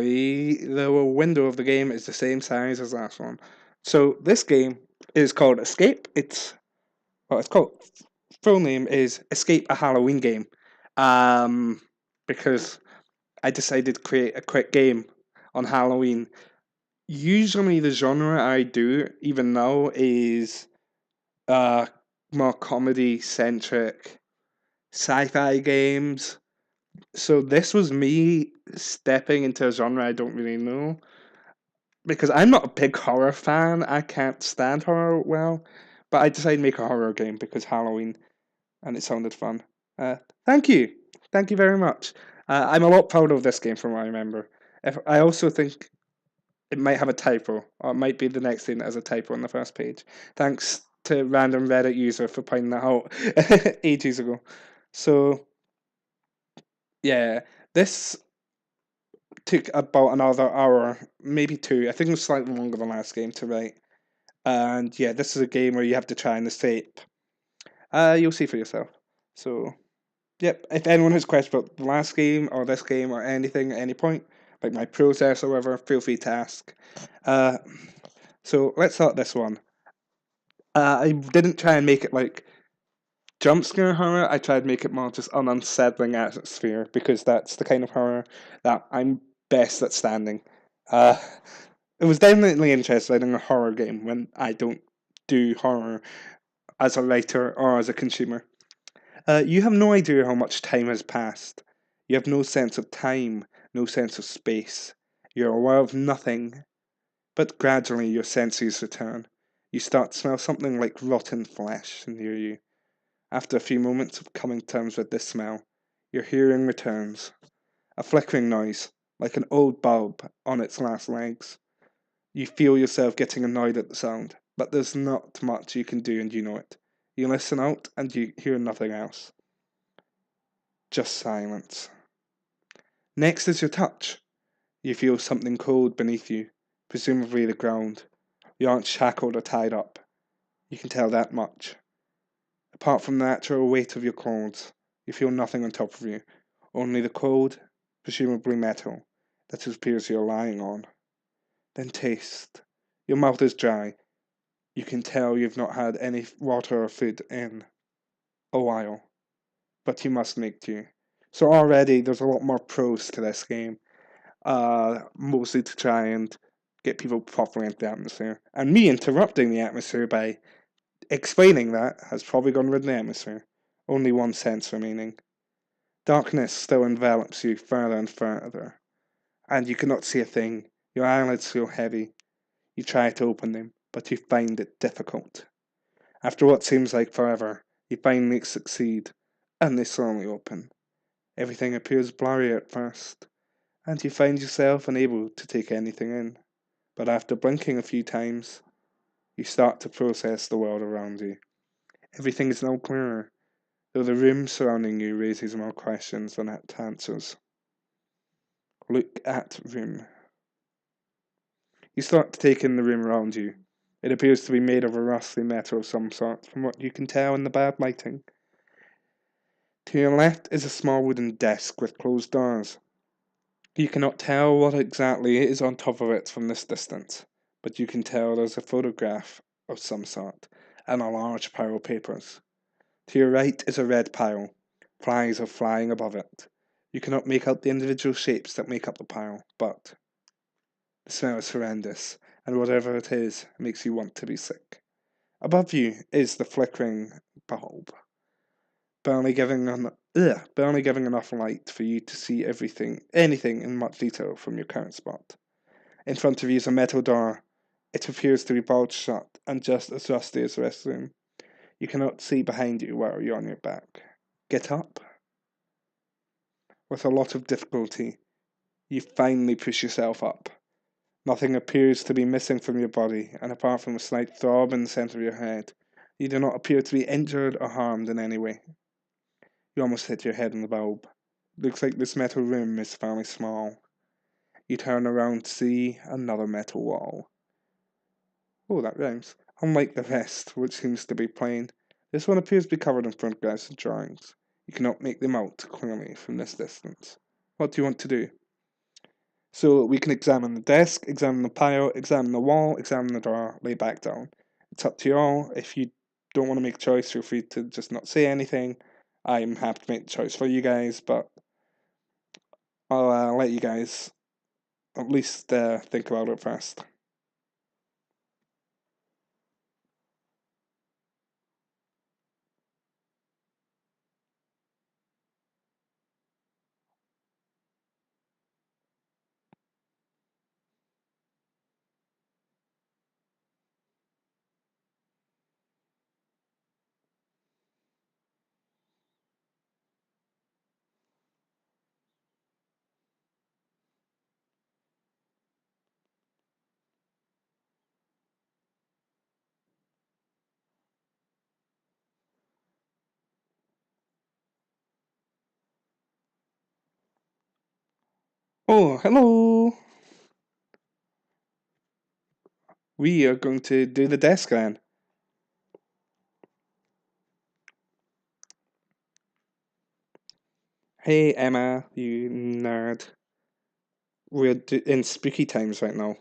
exactly. The window of the game is the same size as last one. So this game is called Escape. It's called full name is Escape a Halloween Game. Um, because I decided to create a quick game on Halloween. Usually the genre I do, even now, is uh more comedy centric sci-fi games. So this was me stepping into a genre I don't really know because I'm not a big horror fan. I can't stand horror well, but I decided to make a horror game because Halloween and it sounded fun. Uh, thank you, thank you very much. I'm a lot proud of this game from what I remember. If I also think it might have a typo, or it might be the next thing that has a typo on the first page. Thanks to random Reddit user for pointing that out ages ago. So yeah, this took about another hour, maybe two. I think it was slightly longer than last game to write. And yeah, this is a game where you have to try and escape. You'll see for yourself. So yep, if anyone has questions about the last game or this game or anything at any point, like my process or whatever, feel free to ask. Uh, so let's start this one. I didn't try and make it like jump scare horror. I tried to make it more just an unsettling atmosphere because that's the kind of horror that I'm best at standing. Uh, it was definitely interesting in a horror game when I don't do horror as a writer or as a consumer. You have no idea how much time has passed. You have no sense of time, no sense of space. You're aware of nothing, but gradually your senses return. You start to smell something like rotten flesh near you. After a few moments of coming to terms with this smell, your hearing returns. A flickering noise, like an old bulb on its last legs. You feel yourself getting annoyed at the sound, but there's not much you can do and you know it. You listen out and you hear nothing else. Just silence. Next is your touch. You feel something cold beneath you, presumably the ground. You aren't shackled or tied up. You can tell that much. Apart from the natural weight of your clothes, you feel nothing on top of you, only the cold, presumably metal, that it appears you're lying on. Then taste. Your mouth is dry. You can tell you've not had any water or food in a while, but you must make do. So already there's a lot more pros to this game, mostly to try and get people properly into the atmosphere. And me interrupting the atmosphere by explaining that has probably gone rid of the atmosphere. Only one sense remaining. Darkness still envelops you further and further, and you cannot see a thing. Your eyelids feel heavy. You try to open them, but you find it difficult. After what seems like forever, you finally succeed, and they slowly open. Everything appears blurry at first, and you find yourself unable to take anything in. But after blinking a few times, you start to process the world around you. Everything is now clearer, though the room surrounding you raises more questions than it answers. Look at room. You start to take in the room around you. It appears to be made of a rusty metal of some sort, from what you can tell in the bad lighting. To your left is a small wooden desk with closed doors. You cannot tell what exactly is on top of it from this distance, but you can tell there's a photograph of some sort and a large pile of papers. To your right is a red pile. Flies are flying above it. You cannot make out the individual shapes that make up the pile, but the smell is horrendous, and whatever it is makes you want to be sick. Above you is the flickering bulb, barely giving enough light for you to see anything in much detail from your current spot. In front of you is a metal door. It appears to be bulged shut and just as rusty as the rest of the room. You cannot see behind you while you're on your back. Get up. With a lot of difficulty, you finally push yourself up. Nothing appears to be missing from your body, and apart from a slight throb in the center of your head, you do not appear to be injured or harmed in any way. You almost hit your head on the bulb. Looks like this metal room is fairly small. You turn around to see another metal wall. Oh, that rhymes. Unlike the rest, which seems to be plain, this one appears to be covered in photographs and drawings. You cannot make them out clearly from this distance. What do you want to do? So we can examine the desk, examine the pile, examine the wall, examine the drawer, lay back down. It's up to you all. If you don't want to make a choice, feel free to just not say anything. I'm happy to make the choice for you guys, but I'll let you guys at least think about it first. Oh, hello! We are going to do the desk then. Hey Emma, you nerd. We're in spooky times right now.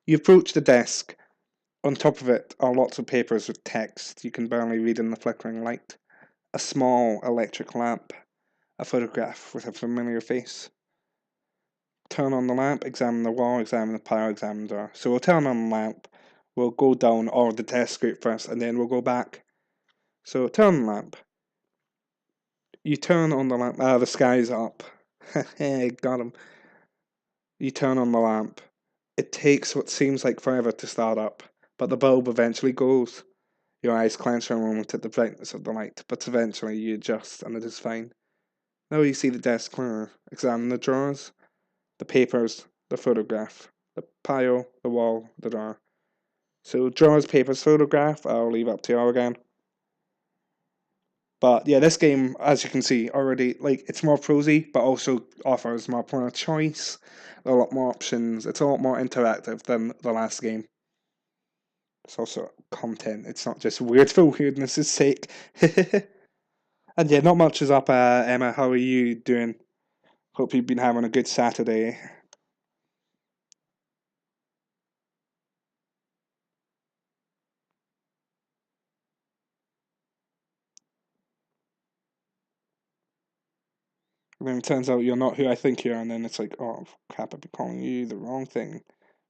You approach the desk. On top of it are lots of papers with text you can barely read in the flickering light. A small electric lamp. A photograph with a familiar face. Turn on the lamp, examine the wall, examine the pile, examine the door. So we'll turn on the lamp, we'll go down all the desk scrape first, and then we'll go back. So turn on the lamp. You turn on the lamp. The sky's up. Hey, got him. You turn on the lamp. It takes what seems like forever to start up, but the bulb eventually goes. Your eyes clench for a moment at the brightness of the light, but eventually you adjust and it is fine. Now you see the desk clearer. Examine the drawers, the papers, the photograph, the pile, the wall, the door. So drawers, papers, photograph, I'll leave up to you all again. But yeah, this game, as you can see already, like it's more prosy, but also offers more player choice, a lot more options. It's a lot more interactive than the last game. It's also content. It's not just weird for weirdness' sake. And yeah, not much is up, Emma. How are you doing? Hope you've been having a good Saturday. And then it turns out you're not who I think you are, and then it's like, oh crap, I've been calling you the wrong thing.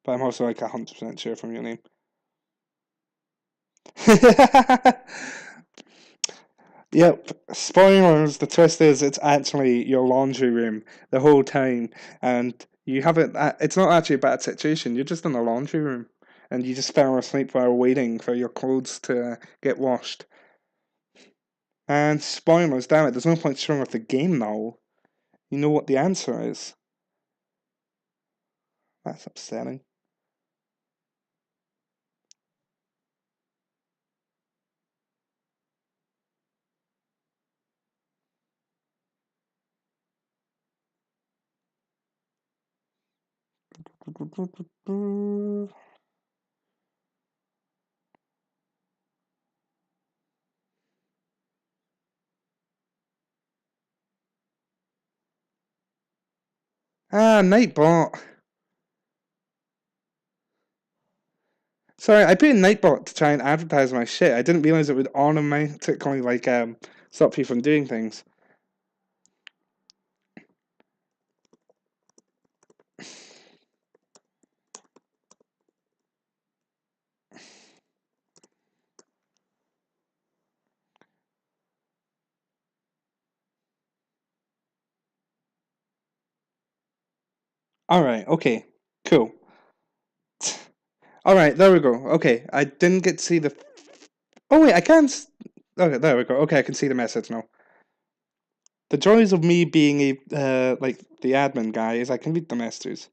But I'm also like 100% sure from your name. Yep, spoilers. The twist is it's actually your laundry room the whole time, and you haven't. It's not actually a bad situation. You're just in the laundry room, and you just fell asleep while waiting for your clothes to get washed. And spoilers, damn it! There's no point showing off the game now. You know what the answer is. That's upsetting. Ah, Nightbot. Sorry, I put in Nightbot to try and advertise my shit. I didn't realize it would automatically stop you from doing things. Alright, okay. Cool. Alright, there we go. Okay, I didn't get to see the... Oh wait, I can... Okay, there we go. Okay, I can see the message now. The joys of me being the admin guy is I can read the messages.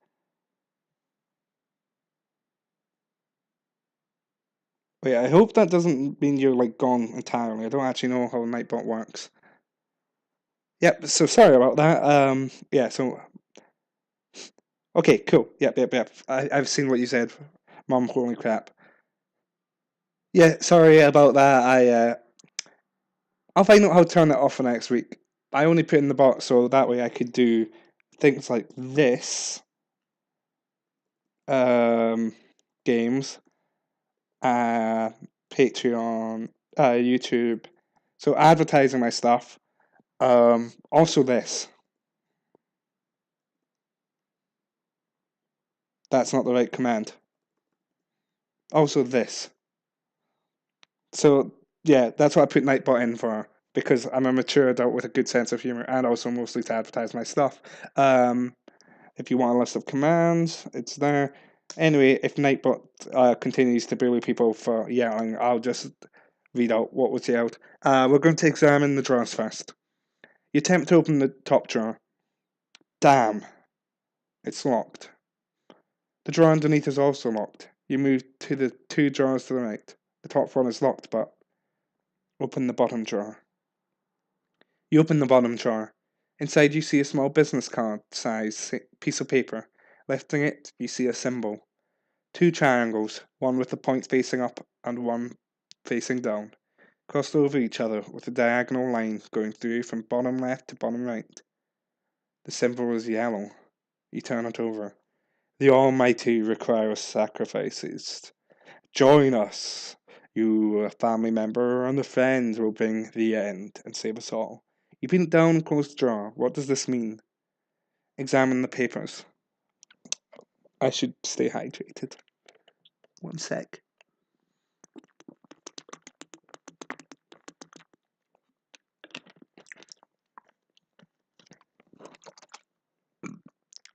Wait, I hope that doesn't mean you're, gone entirely. I don't actually know how Nightbot works. Yep, so sorry about that. Yeah, so... Okay, cool. Yep. I've seen what you said. Mom, holy crap. Yeah, sorry about that. I'll find out how to turn it off for next week. I only put in the bot so that way I could do things like this, games, uh, Patreon, YouTube. So advertising my stuff. Also this. That's not the right command. Also this. So yeah, that's what I put Nightbot in for, because I'm a mature adult with a good sense of humor, and also mostly to advertise my stuff. If you want a list of commands, it's there. Anyway, if Nightbot continues to bully people for yelling, I'll just read out what was yelled. We're going to examine the drawers first. You attempt to open the top drawer. Damn, it's locked. The drawer underneath is also locked. You move to the two drawers to the right. The top one is locked, but open the bottom drawer. You open the bottom drawer. Inside you see a small business card size piece of paper. Lifting it, you see a symbol. Two triangles, one with the point facing up and one facing down, crossed over each other with a diagonal line going through from bottom left to bottom right. The symbol is yellow. You turn it over. The Almighty requires sacrifices. Join us. You, a family member, and a friend will bring the end and save us all. You pin it down and close the drawer. What does this mean? Examine the papers. I should stay hydrated. One sec.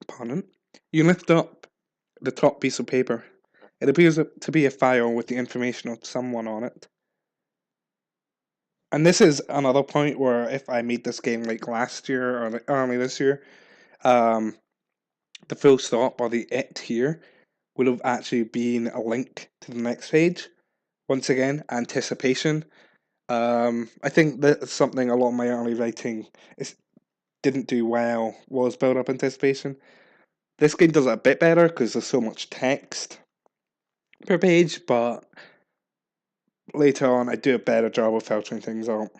Pardon? You lift up the top piece of paper. It appears to be a file with the information of someone on it. And this is another point where if I made this game like last year or early this year, um, the full stop or the it here would have actually been a link to the next page. Once again, anticipation. I think that's something a lot of my early writing didn't do well, was build up anticipation. This game does it a bit better because there's so much text per page, but later on I do a better job of filtering things out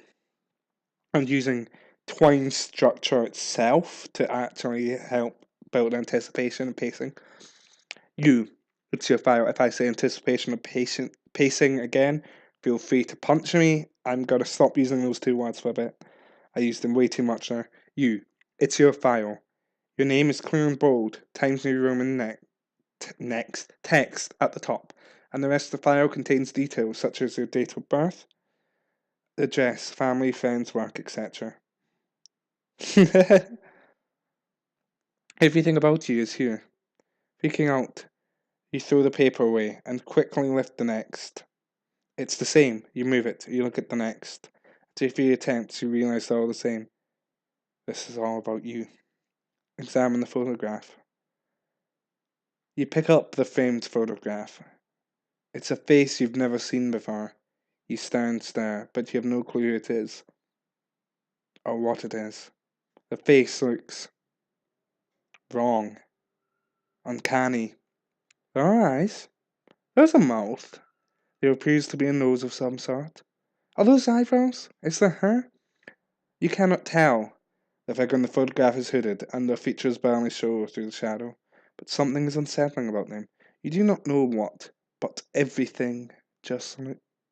and using twine structure itself to actually help build anticipation and pacing. It's your file. If I say anticipation or pacing again, feel free to punch me. I'm going to stop using those two words for a bit. I use them way too much now. It's your file. Your name is clear and bold, Times New Roman next, text at the top, and the rest of the file contains details such as your date of birth, address, family, friends, work, etc. Everything about you is here. Freaking out, you throw the paper away and quickly lift the next. It's the same. You move it. You look at the next. After a few attempts, you realize they're all the same. This is all about you. Examine the photograph. You pick up the framed photograph. It's a face you've never seen before. You stare and stare, but you have no clue who it is or what it is. The face looks wrong, uncanny. There are eyes. There's a mouth. There appears to be a nose of some sort. Are those eyebrows? Is there hair? You cannot tell. The figure in the photograph is hooded, and their features barely show through the shadow. But something is unsettling about them. You do not know what, but everything just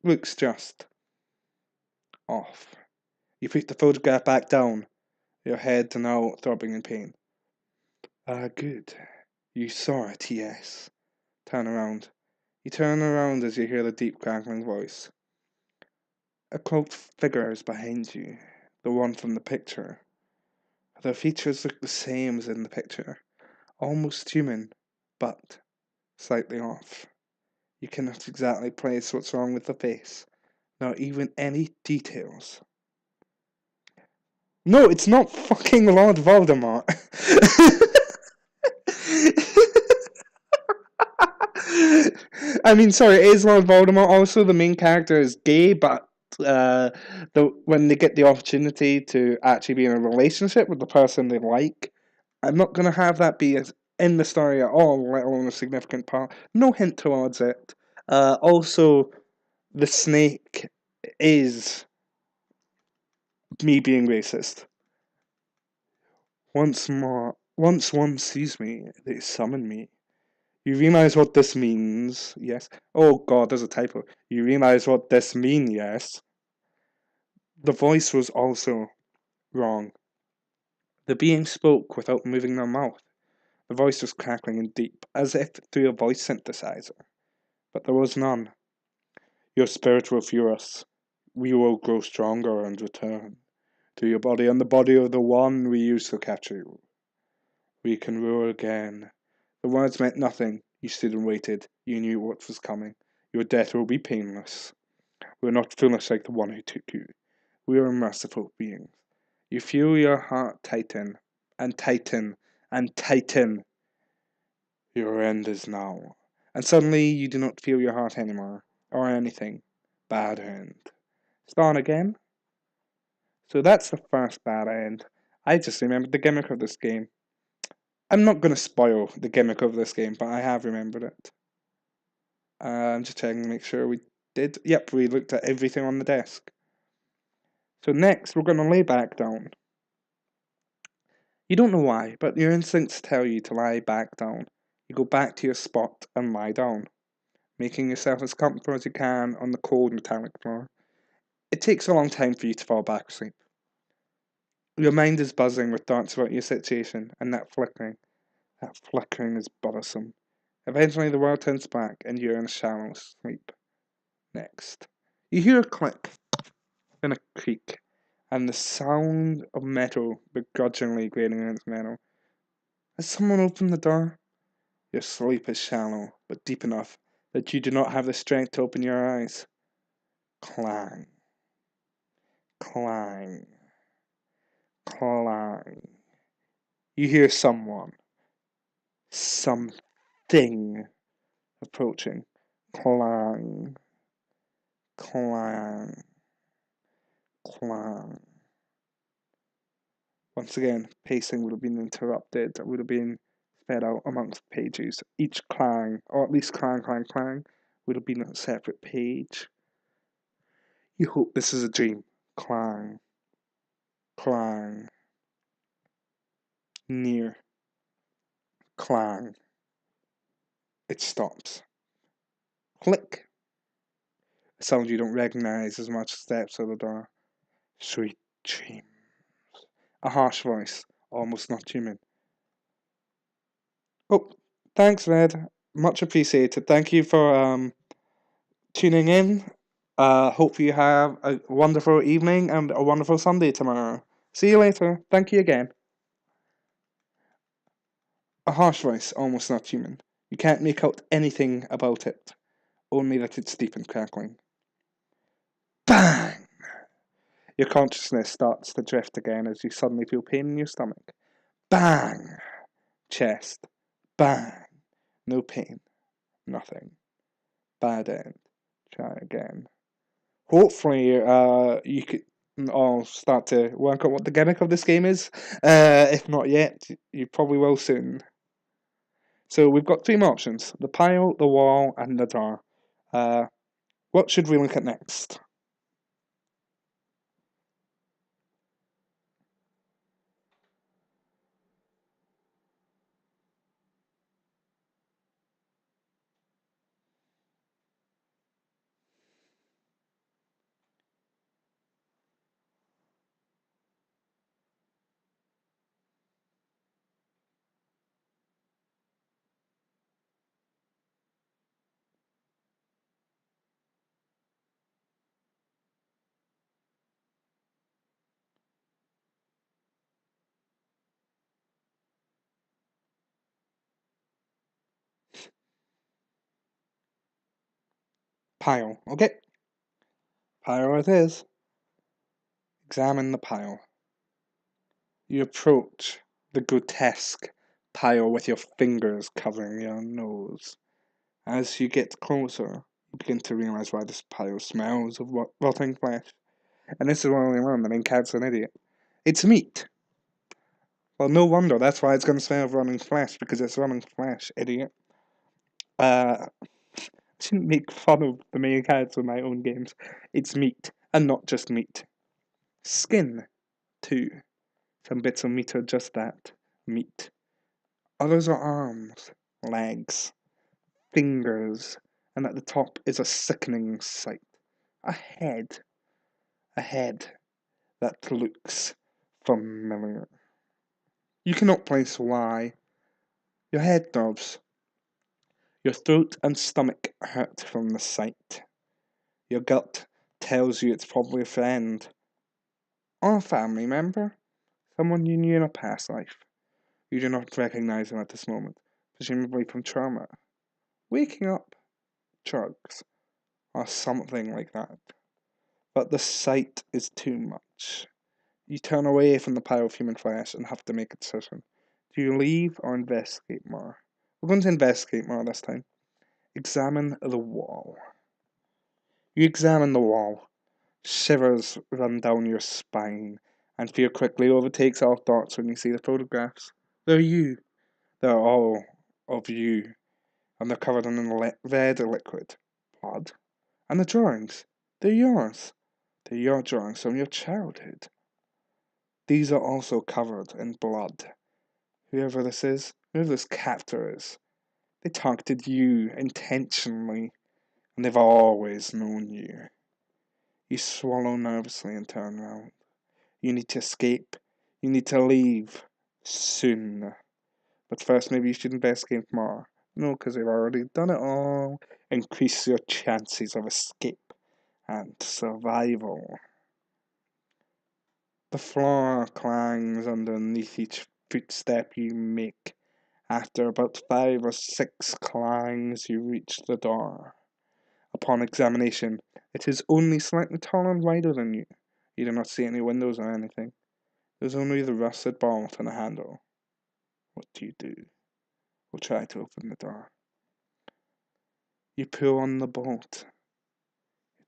looks just off. You put the photograph back down, your head now throbbing in pain. Ah, good. You saw it, yes. Turn around. You turn around as you hear the deep crackling voice. A cloaked figure is behind you, the one from the picture. Their features look the same as in the picture, almost human, but slightly off. You cannot exactly place what's wrong with the face, not even any details. No, it's not fucking Lord Voldemort. I mean, sorry, it is Lord Voldemort. Also, the main character is gay, but when they get the opportunity to actually be in a relationship with the person they like, I'm not going to have that be in the story at all, let alone a significant part. No hint towards it. Also, the snake is me being racist. Once more, Once one sees me, they summon me. You realize what this means, yes? Oh god, there's a typo. You realize what this means, yes? The voice was also wrong. The being spoke without moving their mouth. The voice was crackling and deep, as if through a voice synthesizer. But there was none. Your spirit will fuel us. We will grow stronger and return to your body and the body of the one we used to capture you. We can rule again. The words meant nothing. You stood and waited. You knew what was coming. Your death will be painless. We are not foolish like the one who took you. We are merciful beings. You feel your heart tighten, and tighten, and tighten. Your end is now. And suddenly you do not feel your heart anymore, or anything. Bad end. Start again? So that's the first bad end. I just remembered the gimmick of this game. I'm not going to spoil the gimmick of this game, but I have remembered it. I'm just checking to make sure we did. Yep, we looked at everything on the desk. So next, we're going to lay back down. You don't know why, but your instincts tell you to lie back down. You go back to your spot and lie down, making yourself as comfortable as you can on the cold metallic floor. It takes a long time for you to fall back asleep. Your mind is buzzing with thoughts about your situation, and that flickering is bothersome. Eventually the world turns black and you're in a shallow sleep. Next. You hear a click, then a creak, and the sound of metal begrudgingly grating against metal. Has someone opened the door? Your sleep is shallow, but deep enough that you do not have the strength to open your eyes. Clang. Clang. Clang. You hear someone. Something approaching. Clang. Clang. Clang. Once again, pacing would have been interrupted, would have been sped out amongst pages. Each clang, or at least clang, clang, clang, would have been a separate page. You hope this is a dream. Clang. Clang. Near. Clang. It stops. Click. A sound you don't recognize as much as steps of the door. Sweet dreams. A harsh voice, almost not human. Oh, thanks, Red. Much appreciated. Thank you for tuning in. Hope you have a wonderful evening and a wonderful Sunday tomorrow. See you later. Thank you again. A harsh voice, almost not human. You can't make out anything about it, only that it's deep and crackling. Bang! Your consciousness starts to drift again as you suddenly feel pain in your stomach. Bang! Chest. Bang! No pain. Nothing. Bad end. Try again. Hopefully, you could all start to work out what the gimmick of this game is. If not yet, you probably will soon. So we've got three more options: the pile, the wall, and the door. What should we look at next? Pile. Okay. Pile it is. Examine the pile. You approach the grotesque pile with your fingers covering your nose. As you get closer, you begin to realize why this pile smells of rotting flesh. And this is why we learn that Inkat's an idiot. It's meat. Well, no wonder. That's why it's going to smell of rotting flesh, because it's rotting flesh, idiot. I shouldn't make fun of the main character of my own games. It's meat, and not just meat. Skin, too. Some bits of meat are just that. Meat. Others are arms, legs, fingers, and at the top is a sickening sight. A head. A head that looks familiar. You cannot place why. Your head throbs. Your throat and stomach hurt from the sight. Your gut tells you it's probably a friend or a family member, someone you knew in a past life. You do not recognize them at this moment, presumably from trauma, waking up, drugs, or something like that. But the sight is too much. You turn away from the pile of human flesh and have to make a decision. Do you leave or investigate more? We're going to investigate more this time. Examine the wall. You examine the wall. Shivers run down your spine, and fear quickly overtakes all thoughts when you see the photographs. They're you. They're all of you, and they're covered in red liquid. Blood. And the drawings. They're yours. They're your drawings from your childhood. These are also covered in blood. Whoever this captor is, they targeted you intentionally, and they've always known you. You swallow nervously and turn around. You need to escape. You need to leave. Soon. But first, maybe you should investigate more. No, because they've already done it all. Increase your chances of escape and survival. The floor clangs underneath each footstep you make. After about 5 or 6 clangs, you reach the door. Upon examination, it is only slightly taller and wider than you. You do not see any windows or anything. There's only the rusted bolt and a handle. What do you do? We'll try to open the door. You pull on the bolt.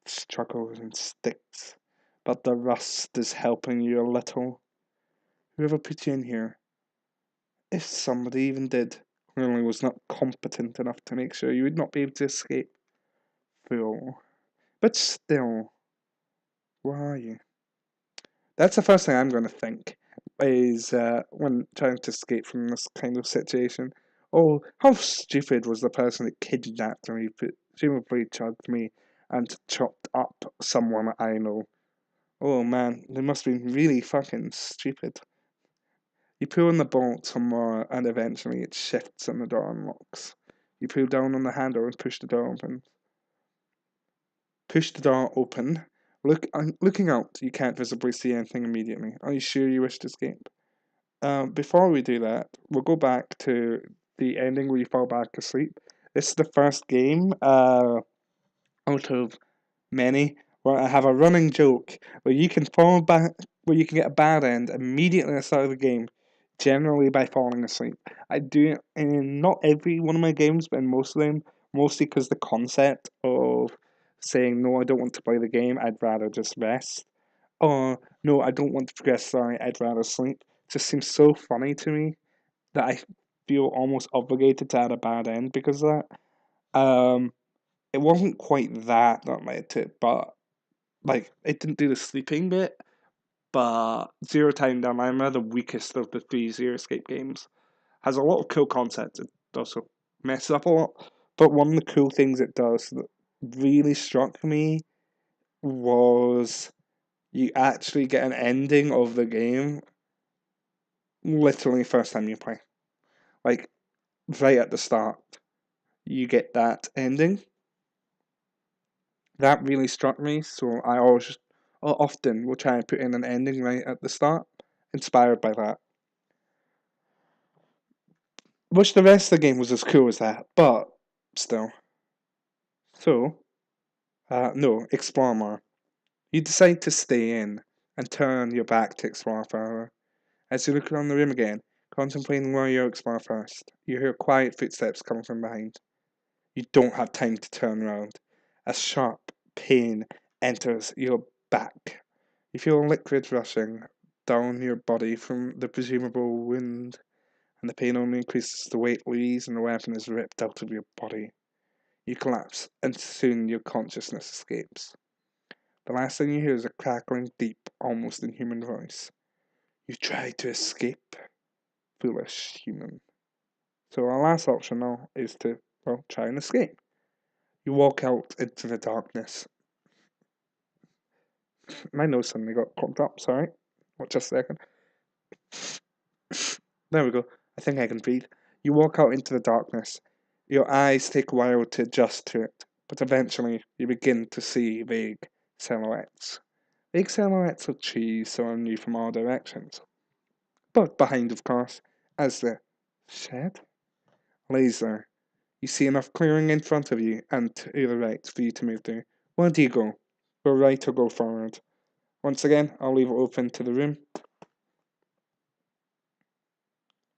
It struggles and sticks, but the rust is helping you a little. Whoever put you in here, if somebody even did, clearly was not competent enough to make sure you would not be able to escape. Fool. But still, where are you? That's the first thing I'm going to think is when trying to escape from this kind of situation. Oh, how stupid was the person that kidnapped me, presumably chugged me, and chopped up someone I know. Oh man, they must have been really fucking stupid. You pull on the bolt some more, and eventually it shifts and the door unlocks. You pull down on the handle and push the door open. Push the door open. Looking out, you can't visibly see anything immediately. Are you sure you wish to escape? Before we do that, we'll go back to the ending where you fall back asleep. This is the first game out of many where I have a running joke where you can fall back, where you can get a bad end immediately at the start of the game, generally by falling asleep. I do it in not every one of my games, but in most of them, mostly because the concept of saying, no, I don't want to play the game, I'd rather just rest. Or, no, I don't want to progress, sorry, I'd rather sleep. It just seems so funny to me that I feel almost obligated to add a bad end because of that. It wasn't quite that led to it, but like it didn't do the sleeping bit. But Zero Time Dilemma, the weakest of the three Zero Escape games, has a lot of cool concepts. It also messes up a lot. But one of the cool things it does that really struck me was you actually get an ending of the game literally first time you play. Like right at the start, you get that ending. That really struck me, so I always often will try and put in an ending right at the start, inspired by that. Wish the rest of the game was as cool as that, but still. So, no, explore more. You decide to stay in and turn your back to explore further. As you look around the room again, contemplating where you'll explore first, you hear quiet footsteps coming from behind. You don't have time to turn around. A sharp pain enters your back. You feel liquid rushing down your body from the presumable wound, and the pain only increases as the weight leaves and the weapon is ripped out of your body. You collapse, and soon your consciousness escapes. The last thing you hear is a crackling, deep, almost inhuman voice. You tried to escape, foolish human. So our last option now is to, well, try and escape. You walk out into the darkness. My nose suddenly got clogged up, sorry. What, just a second. There we go. I think I can breathe. You walk out into the darkness. Your eyes take a while to adjust to it, but eventually you begin to see vague silhouettes. Vague silhouettes of trees surrounding you from all directions. But behind, of course, as the shed lays there, you see enough clearing in front of you and to the right for you to move through. Where do you go? Go right or go forward? Once again, I'll leave it open to the room.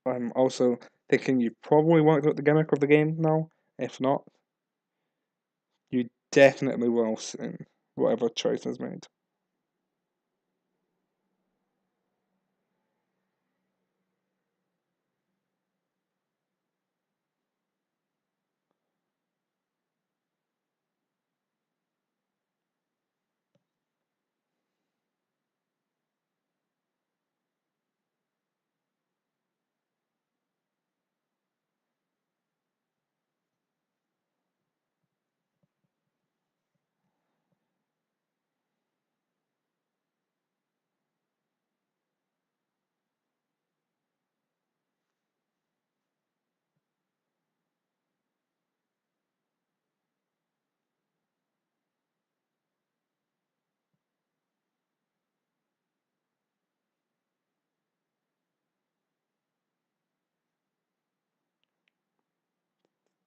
I'm also thinking you probably worked out the gimmick of the game now. If not, you definitely will soon, whatever choice is made.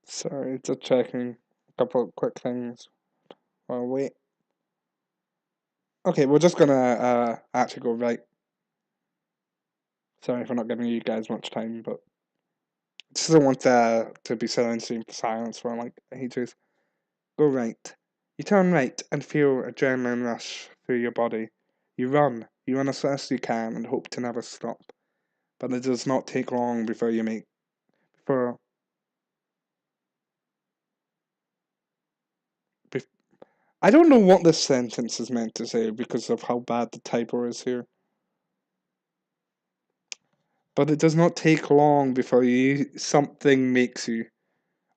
Sorry, just checking a couple of quick things. Oh, wait. Okay, we're just gonna actually go right. Sorry for not giving you guys much time, but I just don't want to be silencing silence for like ages. Go right. You turn right and feel adrenaline rush through your body. You run as fast as you can and hope to never stop. But it does not take long before you make before bef- I don't know what this sentence is meant to say because of how bad the typo is here. But it does not take long before something makes you.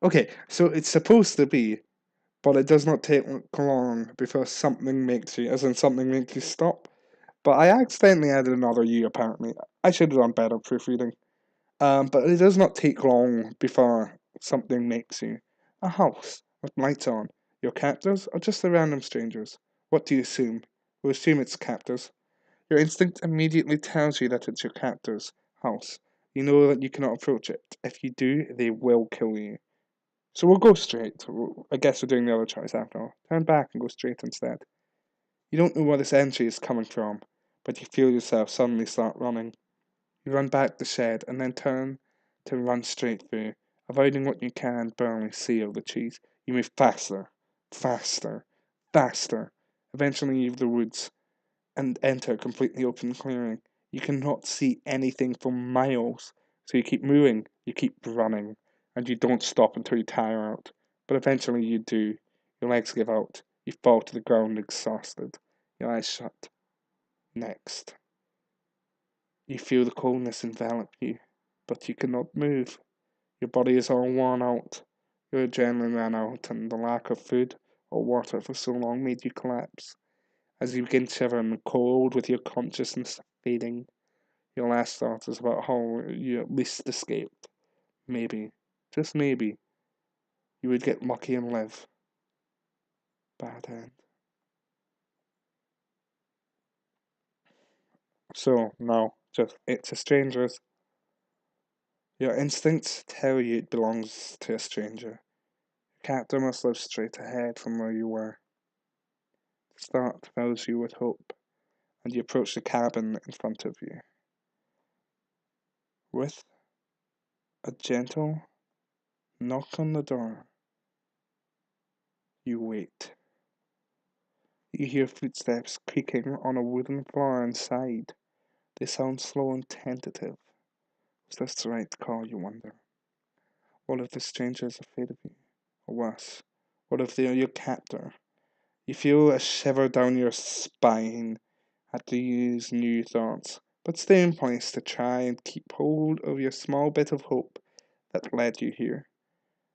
Okay, so it's supposed to be, but it does not take long before something makes you, as in something makes you stop. But I accidentally added another U apparently. I should have done better proofreading. But it does not take long before something makes you. A house with lights on. Your captors or just the random strangers? What do you assume? We assume it's captors. Your instinct immediately tells you that it's your captor's house. You know that you cannot approach it. If you do, they will kill you. So we'll go straight. I guess we're doing the other choice after all. Turn back and go straight instead. You don't know where this entry is coming from, but you feel yourself suddenly start running. You run back the shed and then turn to run straight through, avoiding what you can barely see of the trees. You move faster, faster, faster. Eventually, you leave the woods and enter a completely open clearing. You cannot see anything for miles, so you keep moving, you keep running, and you don't stop until you tire out. But eventually you do. Your legs give out. You fall to the ground exhausted, your eyes shut. Next, you feel the coldness envelop you, but you cannot move. Your body is all worn out. Your adrenaline ran out, and the lack of food or water for so long made you collapse. As you begin shivering cold with your consciousness fading, your last thought is about how you at least escaped. Maybe, just maybe, you would get lucky and live. Bad end. So, no, just it's a stranger's. Your instincts tell you it belongs to a stranger. Your captor must live straight ahead from where you were. The start fills you with hope, and you approach the cabin in front of you. With a gentle knock on the door, you wait. You hear footsteps creaking on a wooden floor inside. They sound slow and tentative. Is this the right call, you wonder? What if the stranger is afraid of you? Or worse, what if they are your captor? You feel a shiver down your spine at these new thoughts, but stay in place to try and keep hold of your small bit of hope that led you here.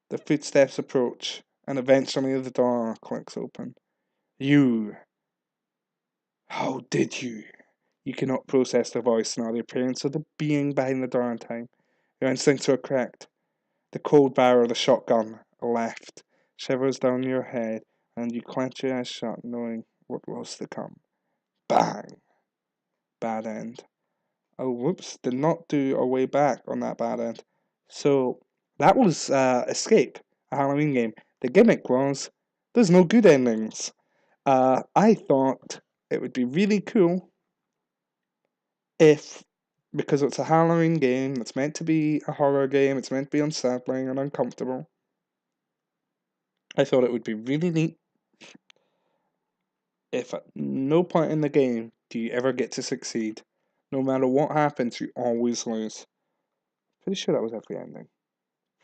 The footsteps approach, and eventually the door clicks open. You. How did you? You cannot process the voice nor the appearance of the being behind the door in time. Your instincts are correct. The cold barrel of the shotgun left shivers down your head, and you clench your eyes shut, knowing what was to come. Bang! Bad end. Oh, whoops! Did not do a way back on that bad end. So that was Escape, a Halloween game. The gimmick was there's no good endings. I thought it would be really cool if, because it's a Halloween game, it's meant to be a horror game, it's meant to be unsettling and uncomfortable. I thought it would be really neat if at no point in the game do you ever get to succeed. No matter what happens, you always lose. Pretty sure that was every ending.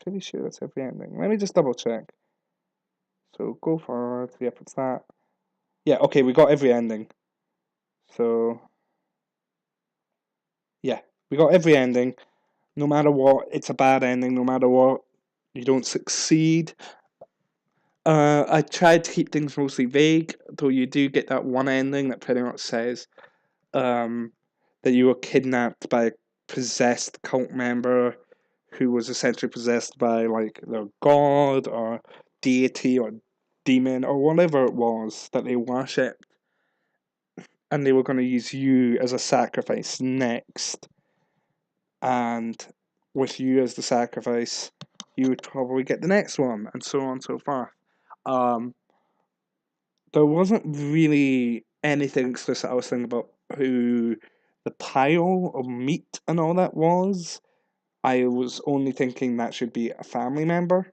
Pretty sure that's every ending. Let me just double check. So go forward. Yep, it's that. Yeah, okay, we got every ending. So yeah, we got every ending. No matter what, it's a bad ending. No matter what, you don't succeed. I tried to keep things mostly vague, though you do get that one ending that pretty much says that you were kidnapped by a possessed cult member who was essentially possessed by like their god or deity or demon or whatever it was that they worshipped, and they were going to use you as a sacrifice next. And with you as the sacrifice, you would probably get the next one, and so on and so forth. Um, there wasn't really anything explicit I was thinking about who the pile of meat and all that was. I was only thinking that should be a family member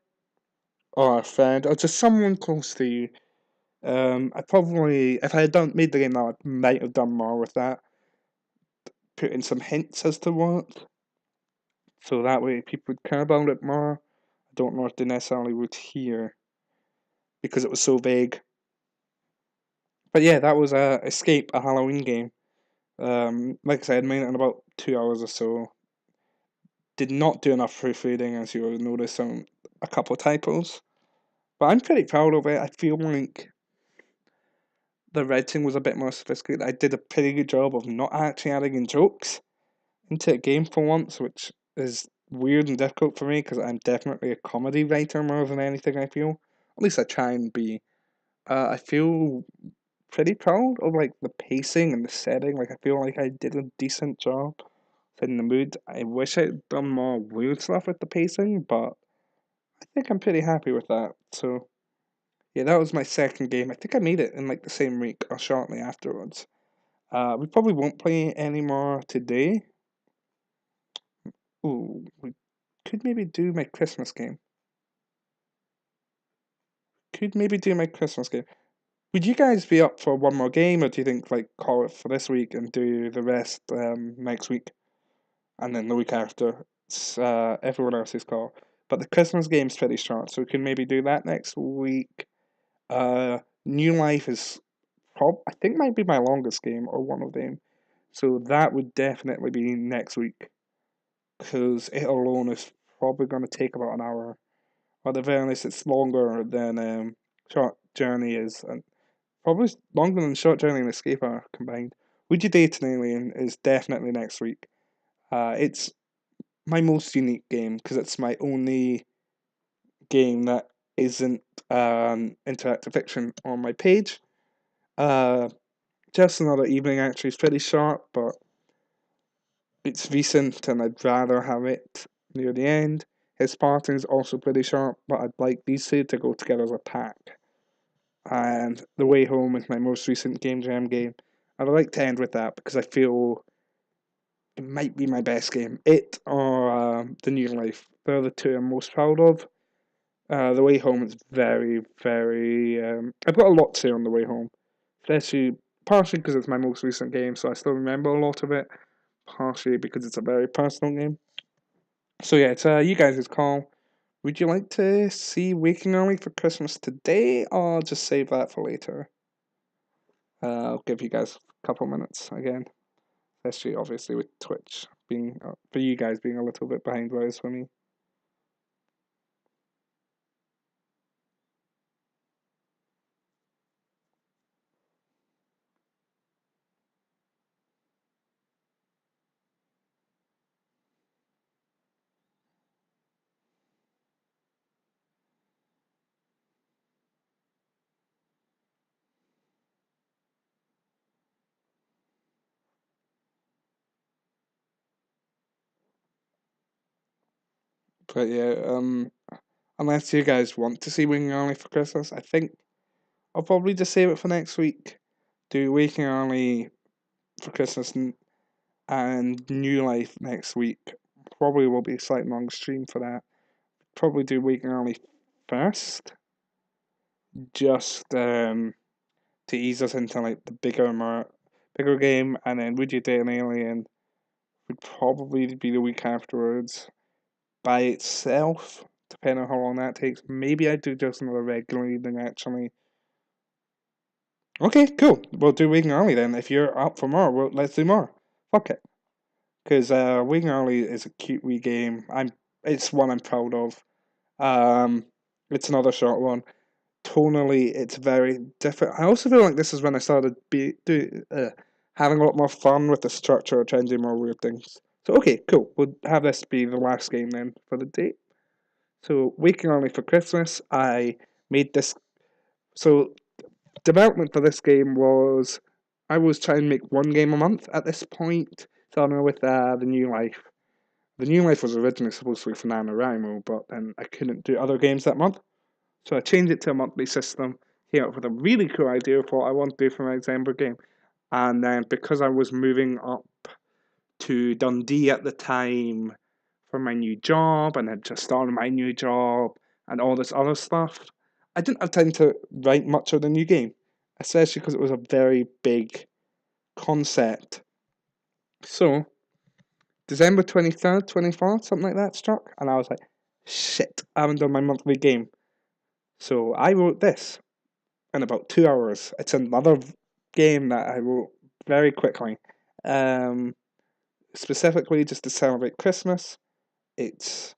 or a friend or just someone close to you. I probably, if I had done made the game now, I might have done more with that, put in some hints as to what, so that way people would care about it more. I don't know if they necessarily would hear because it was so vague. But yeah, that was Escape, a Halloween game. Like I said, made it in about 2 hours or so. Did not do enough proofreading, as you will notice on a couple of typos. But I'm pretty proud of it. I feel like the writing was a bit more sophisticated. I did a pretty good job of not actually adding in jokes into a game for once, which is weird and difficult for me because I'm definitely a comedy writer more than anything, I feel. At least I try and be. I feel pretty proud of like the pacing and the setting. Like I feel like I did a decent job in the mood. I wish I'd done more weird stuff with the pacing, but I think I'm pretty happy with that. So yeah, that was my second game. I think I made it in like the same week or shortly afterwards. We probably won't play any more today. Ooh, we could maybe do my Christmas game. Could maybe do my Christmas game. Would you guys be up for one more game, or do you think like call it for this week and do the rest next week, and then the week after it's everyone else's call? But the Christmas game's pretty short, so we can maybe do that next week. New Life is I think might be my longest game or one of them, so that would definitely be next week because it alone is probably going to take about an hour. Or at the very least, it's longer than Short Journey is, and probably longer than Short Journey and Escape are combined. Would You Date an Alien is definitely next week. It's my most unique game because it's my only game that isn't interactive fiction on my page. Uh, just Another Evening actually is pretty short, but it's recent and I'd rather have it near the end. His Spartan is also pretty short, but I'd like these two to go together as a pack. And The Way Home is my most recent Game Jam game. I'd like to end with that because I feel it might be my best game. It or The New Life. They're the two I'm most proud of. The Way Home is very, very. I've got a lot to say on The Way Home, especially partially because it's my most recent game, so I still remember a lot of it. Partially because it's a very personal game. So yeah, it's you guys' call. Would you like to see Waking Early for Christmas today, or just save that for later? I'll give you guys a couple minutes again, especially obviously with Twitch being for you guys being a little bit behind whereas for me. But yeah, unless you guys want to see Waking Early for Christmas, I think I'll probably just save it for next week. Do Waking Early for Christmas and New Life next week. Probably will be a slightly longer stream for that. Probably do Waking Early first, just to ease us into like the bigger game, and then Would You Date an Alien would probably be the week afterwards by itself, depending on how long that takes. Maybe I'd do just another regular evening actually. Okay, cool. We'll do Waking Early then. If you're up for more, let's do more. Fuck it. Because Waking Early is a cute wee game. It's one I'm proud of. Um, it's another short one. Tonally, it's very different. I also feel like this is when I started having a lot more fun with the structure, trying to do more weird things. So okay, cool. We'll have this be the last game then for the day. So Waking Early for Christmas, I made this. So development for this game was I was trying to make one game a month at this point. Starting with the New Life. The New Life was originally supposed to be for NaNoWriMo, but then I couldn't do other games that month. So I changed it to a monthly system, came up with a really cool idea of what I want to do for my December game. And then because I was moving up to Dundee at the time for my new job and had just started my new job and all this other stuff, I didn't have time to write much of the new game, especially because it was a very big concept. So December 23rd, 24th, something like that struck, and I was like, shit, I haven't done my monthly game. So I wrote this in about 2 hours. It's another game that I wrote very quickly. Specifically just to celebrate Christmas. It's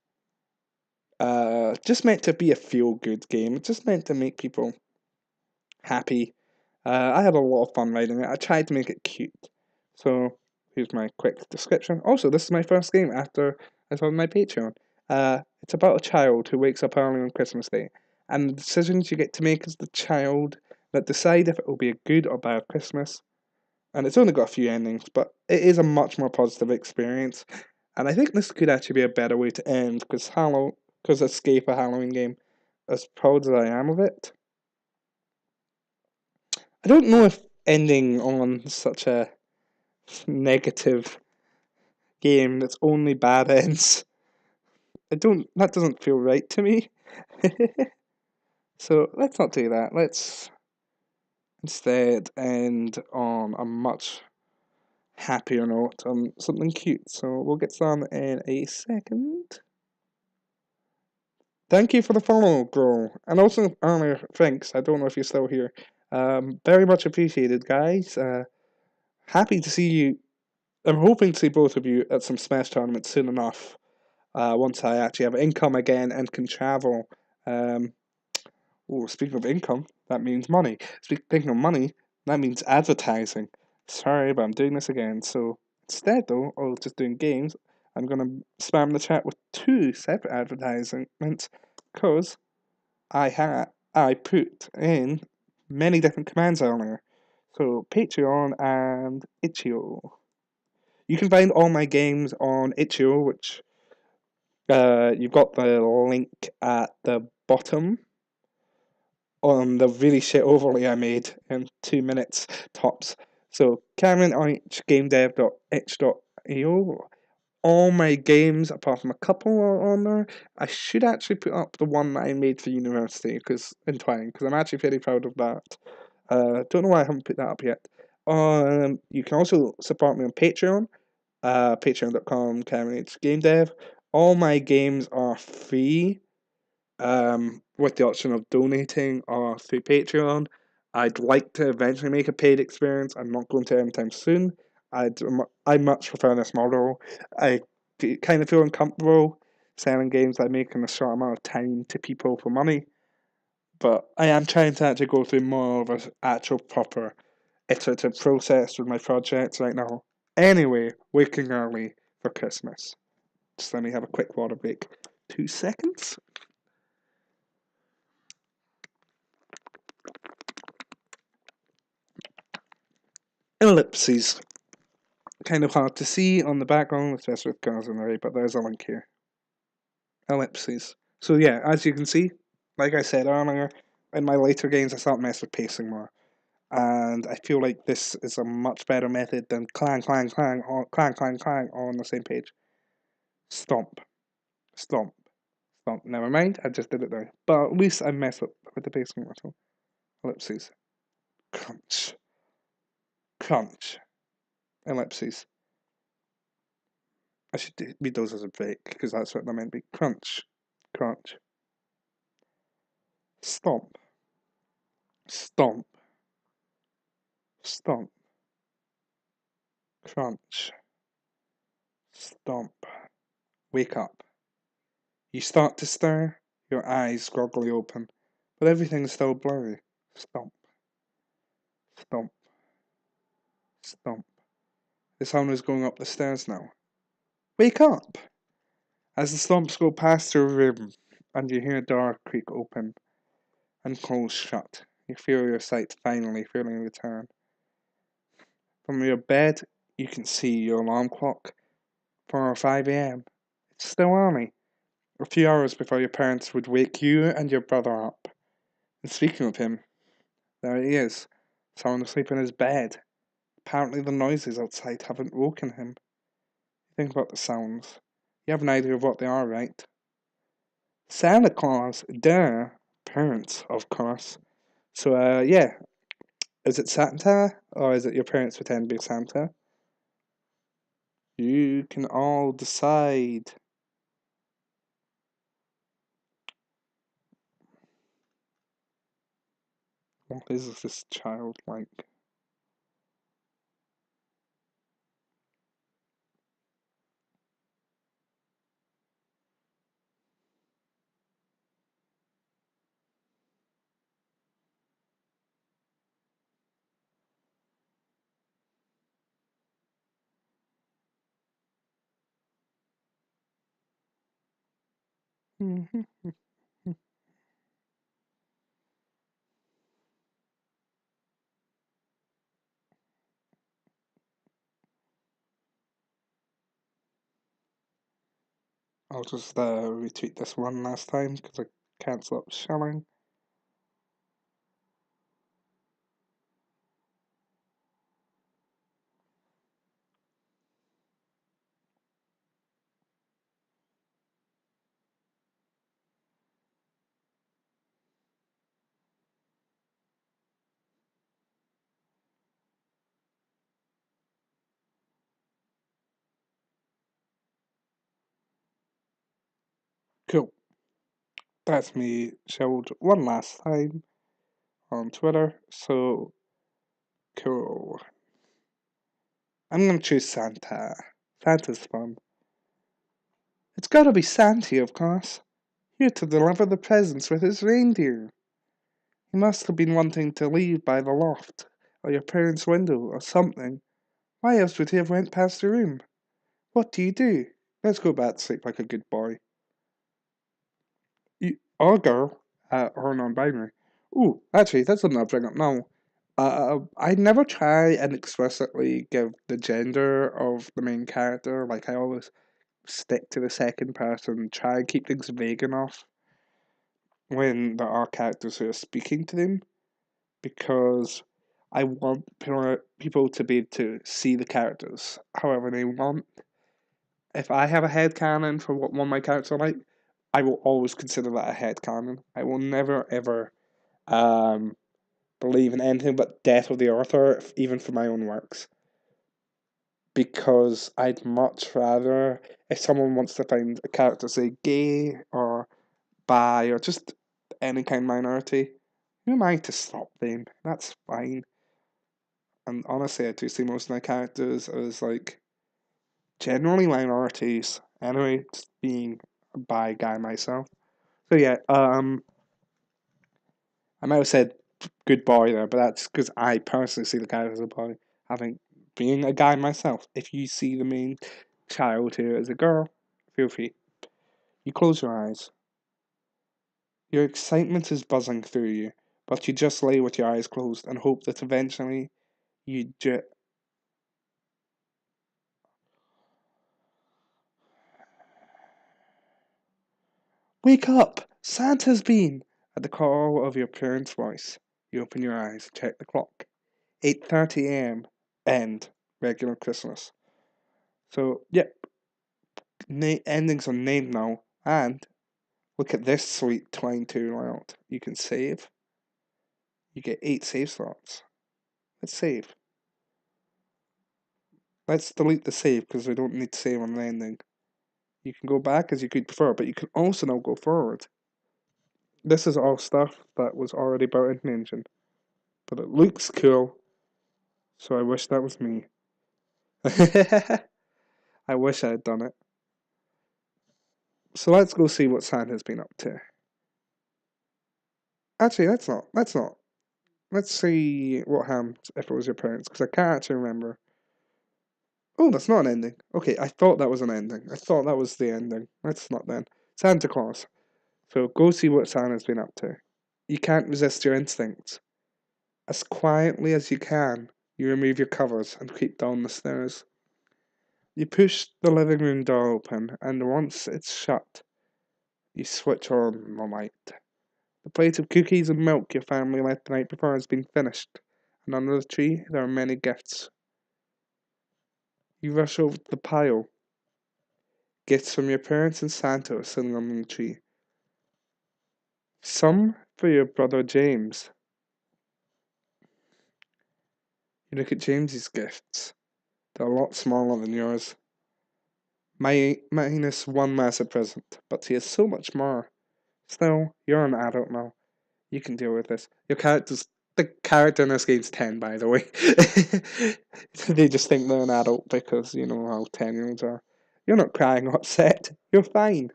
just meant to be a feel-good game. It's just meant to make people happy. I had a lot of fun writing it. I tried to make it cute. So here's my quick description. Also, this is my first game after I started my Patreon. It's about a child who wakes up early on Christmas Day, and the decisions you get to make as the child that decide if it will be a good or bad Christmas. And it's only got a few endings, but it is a much more positive experience. And I think this could actually be a better way to end, because Escape, a Halloween game, as proud as I am of it, I don't know if ending on such a negative game that's only bad ends. That doesn't feel right to me. So let's not do that. Let's instead end on a much happier note, on something cute. So we'll get started in a second. Thank you for the follow, Grow. And also earlier, thanks. I don't know if you're still here. Very much appreciated, guys. Happy to see you. I'm hoping to see both of you at some Smash tournaments soon enough. Once I actually have income again and can travel. Speaking of income, that means money. Speaking of money, that means advertising. Sorry, but I'm doing this again. So instead, though, of just doing games, I'm gonna spam the chat with two separate advertisements because I put in many different commands earlier. So Patreon and itch.io. You can find all my games on itch.io, which you've got the link at the bottom on the really shit overlay I made in 2 minutes tops. So Cameron Oich gamedev.itch.io. All my games, apart from a couple, are on there. I should actually put up the one that I made for university because I'm actually very proud of that. Don't know why I haven't put that up yet. You can also support me on Patreon. Patreon.com GameDev. All my games are free, with the option of donating or through Patreon. I'd like to eventually make a paid experience. I'm not going to anytime soon. I much prefer this model. I kind of feel uncomfortable selling games I make in a short amount of time to people for money, but I am trying to actually go through more of an actual proper iterative process with my projects right now. Anyway, waking early for Christmas. Just let me have a quick water break. 2 seconds. Ellipses. Kind of hard to see on the background, especially with cars in the way, but there's a link here. ellipses. So yeah, as you can see, like I said earlier, in my later games I start messing with pacing more. And I feel like this is a much better method than clang, clang, clang, or clang, clang, clang, all on the same page. Stomp, stomp, stomp. Never mind, I just did it there. But at least I messed up with the pacing more. Ellipses. Crunch, crunch, ellipses. I should read those as a break because that's what they're meant to be. Crunch, crunch, stomp, stomp, stomp, crunch, stomp. Wake up. You start to stir, your eyes groggily open, but everything's still blurry. Stomp, stomp, stomp. The sound is going up the stairs now. Wake up! As the stomps go past your room, and you hear a door creak open and close shut, you feel your sight finally feeling return. From your bed, you can see your alarm clock for 5 a.m. It's still early, a few hours before your parents would wake you and your brother up. And speaking of him, there he is, sound asleep in his bed. Apparently the noises outside haven't woken him. Think about the sounds. You have an idea of what they are, right? Santa Claus, duh. Parents, of course. So, yeah. Is it Santa, or is it your parents pretend to be Santa? You can all decide. What is this child like? I'll just retweet this one last time because I can't stop shelling. Cool. That's me shelled one last time on Twitter. So cool. I'm gonna choose Santa. Santa's fun. It's gotta be Santa, of course. Here to deliver the presents with his reindeer. He must have been wanting to leave by the loft, or your parents' window, or something. Why else would he have went past the room? What do you do? Let's go back to sleep like a good boy. You, or girl, or non-binary. Ooh, actually, that's something I'll bring up now. I never try and explicitly give the gender of the main character. Like, I always stick to the second person, try and keep things vague enough when there are characters who are speaking to them, because I want people to be able to see the characters however they want. If I have a headcanon for what one of my characters are like, I will always consider that a headcanon. I will never ever um, believe in anything but death of the author, even for my own works. Because I'd much rather, if someone wants to find a character, say gay or bi or just any kind of minority, who am I to stop them? That's fine. And honestly, I do see most of my characters as like generally minorities. Anyway, just being a bi guy myself. So yeah, I might have said good boy there, but that's because I personally see the character as a boy. Having being a guy myself, if you see the main child here as a girl, feel free. You close your eyes. Your excitement is buzzing through you, but you just lay with your eyes closed and hope that eventually you Wake up! Santa's been! At the call of your parents' voice, you open your eyes, check the clock. 8:30 a.m. End. Regular Christmas. So, yep, endings are named now, and look at this sweet 22 layout. You can save. You get 8 save slots. Let's save. Let's delete the save because we don't need to save on the ending. You can go back as you could prefer, but you can also now go forward. This is all stuff that was already built in the engine. But it looks cool, so I wish that was me. I wish I had done it. So let's go see what Santa's been up to. Actually, let's not. Let's not. Let's see what happened if it was your parents, because I can't actually remember. Oh, that's not an ending. Okay, I thought that was an ending. I thought that was the ending. That's not then. Santa Claus. So go see what Santa's been up to. You can't resist your instincts. As quietly as you can, you remove your covers and creep down the stairs. You push the living room door open, and once it's shut, you switch on the light. The plate of cookies and milk your family left the night before has been finished, and under the tree there are many gifts. You rush over to the pile. Gifts from your parents and Santa are sitting on the tree. Some for your brother James. You look at James's gifts. They're a lot smaller than yours. Minus one massive present, but he has so much more. Still, you're an adult now. You can deal with this. The character in this game's 10, by the way. They just think they're an adult because you know how 10-year-olds are. You're not crying or upset. You're fine.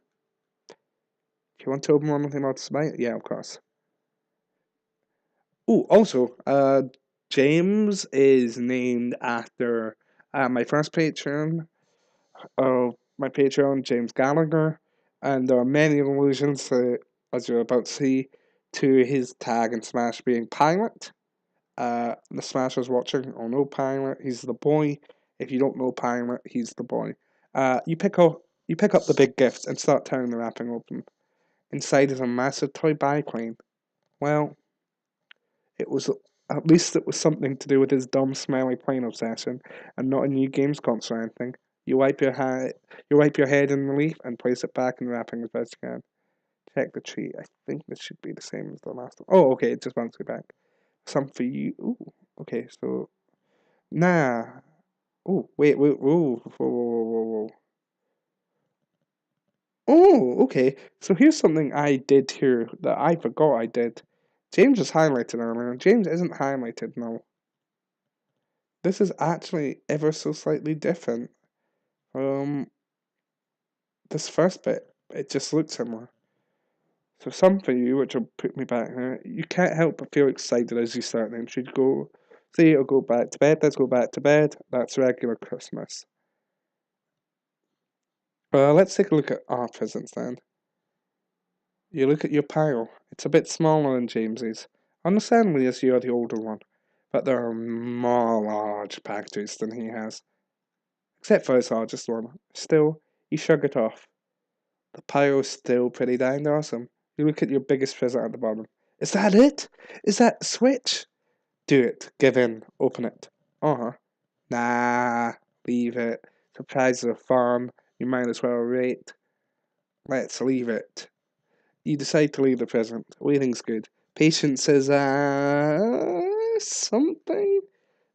If you want to open one with him out tonight, yeah, of course. Oh, also, James is named after my first patron of my Patreon, James Gallagher, and there are many allusions, as you're about to see, to his tag in Smash being Pilot. The Smashers watching or know Pilot, he's the boy. If you don't know Pilot, he's the boy. You pick up the big gift and start tearing the wrapping open. Inside is a massive toy biplane. Well, it was at least it was something to do with his dumb, smelly plane obsession, and not a new games console or anything. You wipe your head in the leaf and place it back in the wrapping as best you can. Check the tree. I think this should be the same as the last one. Oh, okay, it just bounced me back. Some for you. Ooh, okay, so nah. Oh, wait. Whoa. Oh, okay. So here's something I did here that I forgot I did. James was highlighted earlier. James isn't highlighted now. This is actually ever so slightly different. Um, this first bit, it just looks similar. So some for you, which will put me back here, you can't help but feel excited as you start then. Should go, say it'll go back to bed, let's go back to bed. That's regular Christmas. Let's take a look at our presents then. You look at your pile. It's a bit smaller than James's. Understandably, as you're the older one. But there are more large packages than he has. Except for his largest one. Still, you shrug it off. The pile's still pretty dang awesome. You look at your biggest present at the bottom. Is that it? Is that the switch? Do it. Give in. Open it. Uh-huh. Nah. Leave it. Surprises are fun. You might as well wait. Let's leave it. You decide to leave the present. Waiting's good. Patience is, something?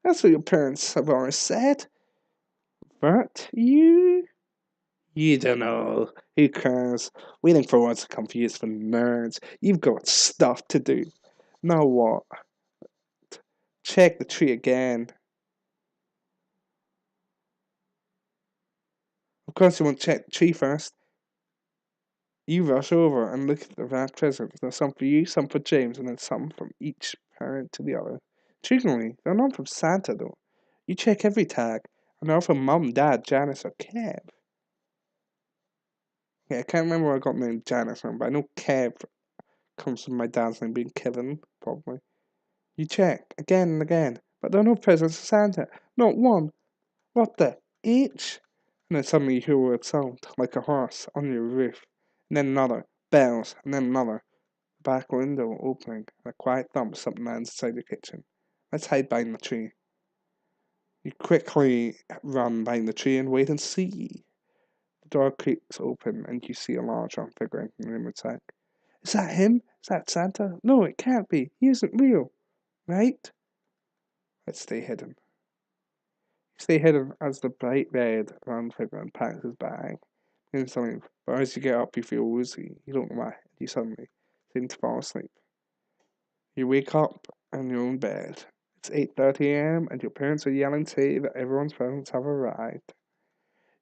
That's what your parents have always said. But you don't know. Who cares? Waiting for what's to come for you is for nerds. You've got stuff to do. Now what? Check the tree again. Of course you want to check the tree first. You rush over and look at the wrapped presents. There's some for you, some for James, and then some from each parent to the other. Intriguingly, they're not from Santa though. You check every tag, and they're from Mum, Dad, Janice, or Kev. Yeah, I can't remember where I got the name Janice from, but I know Kev comes from my dad's name being Kevin, probably. You check again and again, but there are no presents for Santa. Not one. What the H? And then suddenly you hear a weird sound, like a horse, on your roof. And then another. Bells, and then another. Back window opening, and a quiet thump something lands inside the kitchen. Let's hide behind the tree. You quickly run behind the tree and wait and see. The door creaks open and you see a large arm figure in the room inside. Is that him? Is that Santa? No, it can't be. He isn't real, right? Let's stay hidden. Stay hidden as the bright red round figure unpacks his bag. Instantly, but as you get up, you feel woozy. You don't know why. You suddenly seem to fall asleep. You wake up in your own bed. It's 8:30 a.m. and your parents are yelling to say that everyone's presents have arrived.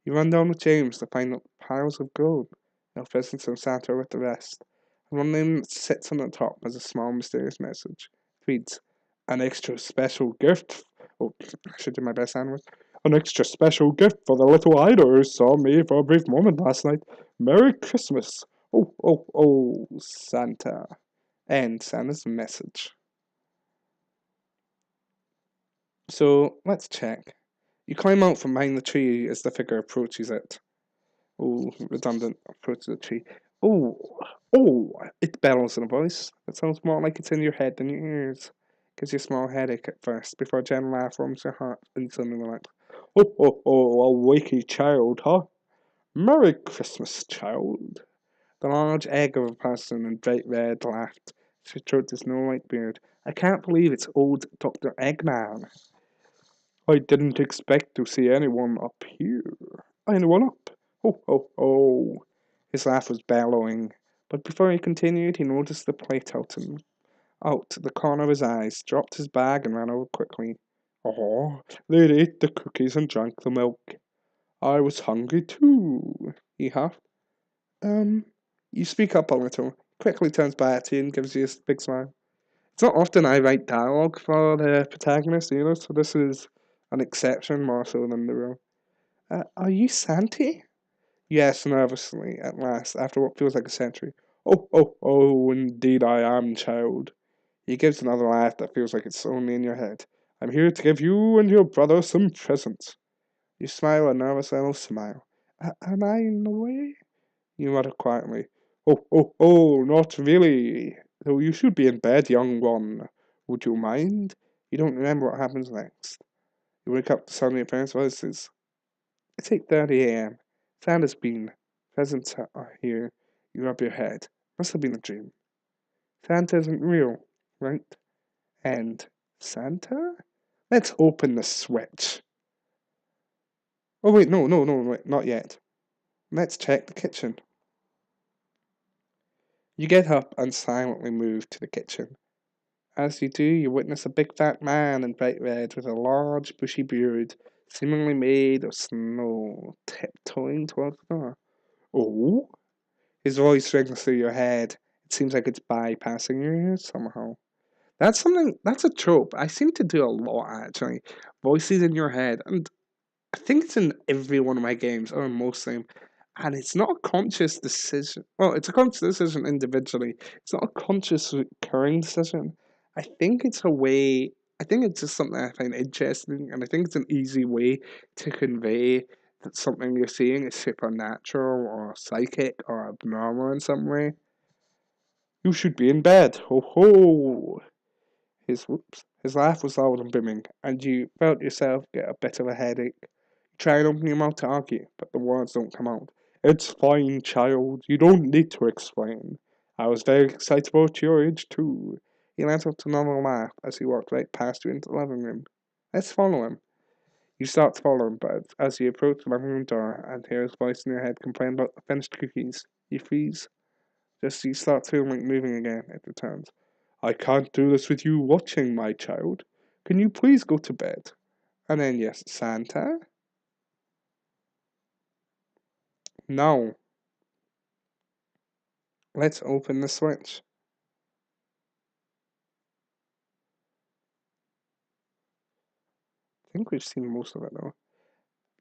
You run down with James to find piles of gold. No presents from Santa with the rest. And one name that sits on the top has a small mysterious message. It reads, an extra special gift. Oh, I should do my best English. An extra special gift for the little idol who saw me for a brief moment last night. Merry Christmas. Oh, oh, oh, Santa. And Santa's message. So let's check. You climb out from behind the tree as the figure approaches it. Oh, redundant approach to the tree. Oh, oh, it bellows in a voice. It sounds more like it's in your head than your ears. Gives you a small headache at first, before a gentle laugh warms your heart and suddenly relax. Oh, oh, oh, a wakey child, huh? Merry Christmas, child. The large egg of a person in bright red laughed. She stroked his snow-white beard. I can't believe it's old Dr. Eggman. I didn't expect to see anyone up here. Anyone up? Oh, oh, oh. His laugh was bellowing, but before he continued, he noticed the plate out the corner of his eyes, dropped his bag, and ran over quickly. Oh, they'd ate the cookies and drank the milk. I was hungry too, he huffed. Um, you speak up a little. Quickly turns back to you and gives you a big smile. It's not often I write dialogue for the protagonist, so this is an exception more so than the rule. Are you Santy? Yes, nervously, at last, after what feels like a century. Oh, oh, oh, indeed I am, child. He gives another laugh that feels like it's only in your head. I'm here to give you and your brother some presents. You smile a nervous little smile. Am I in the way? You mutter quietly. Oh, oh, oh, not really. Though you should be in bed, young one. Would you mind? You don't remember what happens next. You wake up to suddenly your parents' voices. It's 8:30 a.m. Santa's been. Presents are here. You rub your head. Must have been a dream. Santa isn't real, right? And Santa? Let's open the switch. Oh wait, no, no, no, wait, not yet. Let's check the kitchen. You get up and silently move to the kitchen. As you do, you witness a big fat man in bright red with a large bushy beard, seemingly made of snow, tiptoeing towards the door. Oh? His voice rings through your head. It seems like it's bypassing your ears somehow. That's a trope. I seem to do a lot actually. Voices in your head. And I think it's in every one of my games, or most of them. And it's not a conscious decision. Well, it's a conscious decision individually. It's not a conscious recurring decision. I think it's a way. I think it's just something I find interesting, and I think it's an easy way to convey that something you're seeing is supernatural or psychic or abnormal in some way. You should be in bed. Ho ho! His laugh was loud and booming, and you felt yourself get a bit of a headache. You try and open your mouth to argue, but the words don't come out. It's fine, child. You don't need to explain. I was very excited about your age, too. He let out another laugh as he walked right past you into the living room. Let's follow him. You start to follow him, but as you approach the living room door and hear his voice in your head complain about the finished cookies, you freeze. Just as you start feeling like moving again, it returns. I can't do this with you watching, my child. Can you please go to bed? And then, yes, Santa? Now, let's open the switch. I think we've seen most of it now.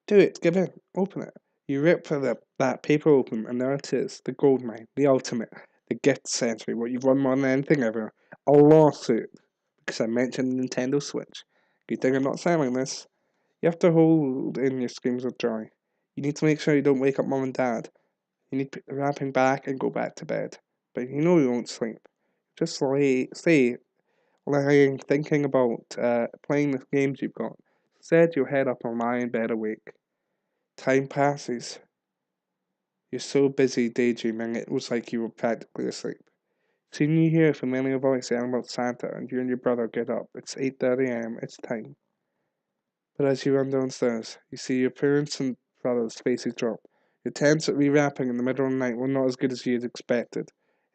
Do it, give in, open it. You rip for that paper open, and there it is, the gold mine, the ultimate, the gift century, what you've won more than anything ever. A lawsuit, because I mentioned Nintendo Switch. Good thing I'm not selling this. You have to hold in your screams of joy. You need to make sure you don't wake up mom and dad. You need to put the wrapping back and go back to bed. But you know you won't sleep. Just stay lying, thinking about playing the games you've got. Instead, your head up and lie in bed awake. Time passes. You're so busy daydreaming, it was like you were practically asleep. Soon you hear a familiar voice saying about Santa, and you and your brother get up. It's 8:30 a.m. It's time. But as you run downstairs, you see your parents and brother's faces drop. Your attempts at rewrapping in the middle of the night were not as good as you had expected.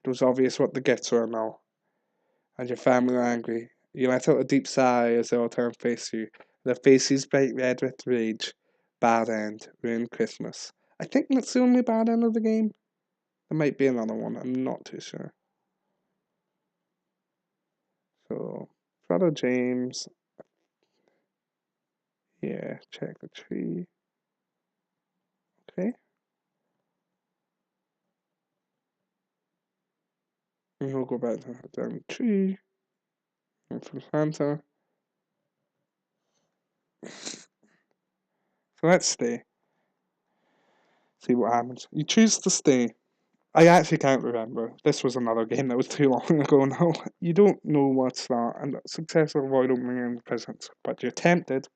It was obvious what the gifts were now, and your family were angry. You let out a deep sigh as they all turned to face you, their faces bright red with rage. Bad end. Ruined Christmas. I think that's the only bad end of the game. There might be another one, I'm not too sure. So, Brother James, yeah, check the tree. Okay, and we'll go back to down the tree. And from Santa. So let's stay. See what happens. You choose to stay. I actually can't remember. This was another game that was too long ago now. You don't know what's that, and success will avoid opening any presents. But you're tempted,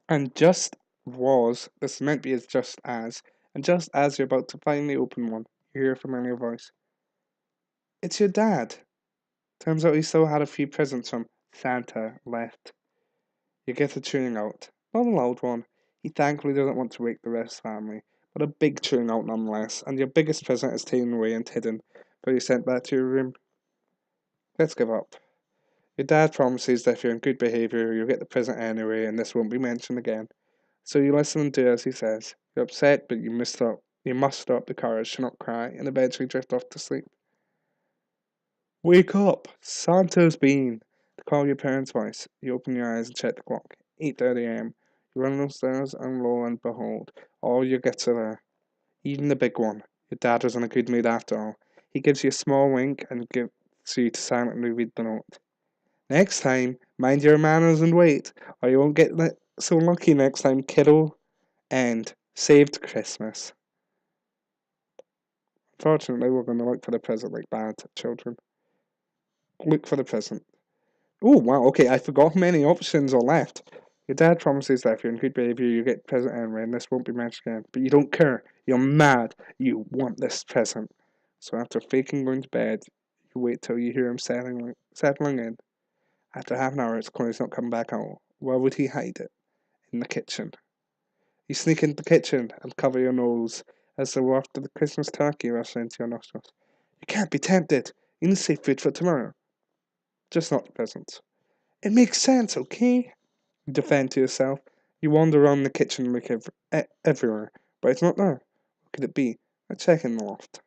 and just was, this is meant to be as just as, and just as you're about to finally open one, you hear a familiar voice. It's your dad. Turns out he still had a few presents from Santa left. You get a chewing out. Not a loud one. He thankfully doesn't want to wake the rest of the family, but a big chewing out nonetheless, and your biggest present is taken away and hidden, but you're sent back to your room. Let's give up. Your dad promises that if you're in good behaviour, you'll get the present anyway, and this won't be mentioned again. So you listen and do as he says. You're upset, but you must stop the courage to not cry, and eventually drift off to sleep. Wake up! Santa's been! To call your parents' voice, you open your eyes and check the clock. 8:30 a.m. You run downstairs, and lo and behold, all your gifts are there. Even the big one. Your dad was in a good mood after all. He gives you a small wink and gives you to silently read the note. Next time, mind your manners and wait, or you won't get so lucky next time, kiddo. And saved Christmas. Unfortunately, we're going to look for the present like bad children. Look for the present. Oh, wow, okay, I forgot how many options are left. Your dad promises that if you're in good behaviour, you get the present anyway, and this won't be mentioned again. But you don't care. You're mad. You want this present. So after faking going to bed, you wait till you hear him settling in. After half an hour, it's clear he's not coming back out. Where would he hide it? In the kitchen. You sneak into the kitchen and cover your nose as the waft of the Christmas turkey rushes into your nostrils. You can't be tempted. You need to save food for tomorrow. Just not the presents. It makes sense, okay? You defend to yourself. You wander around the kitchen and look everywhere, but it's not there. What could it be? Let's check in the loft.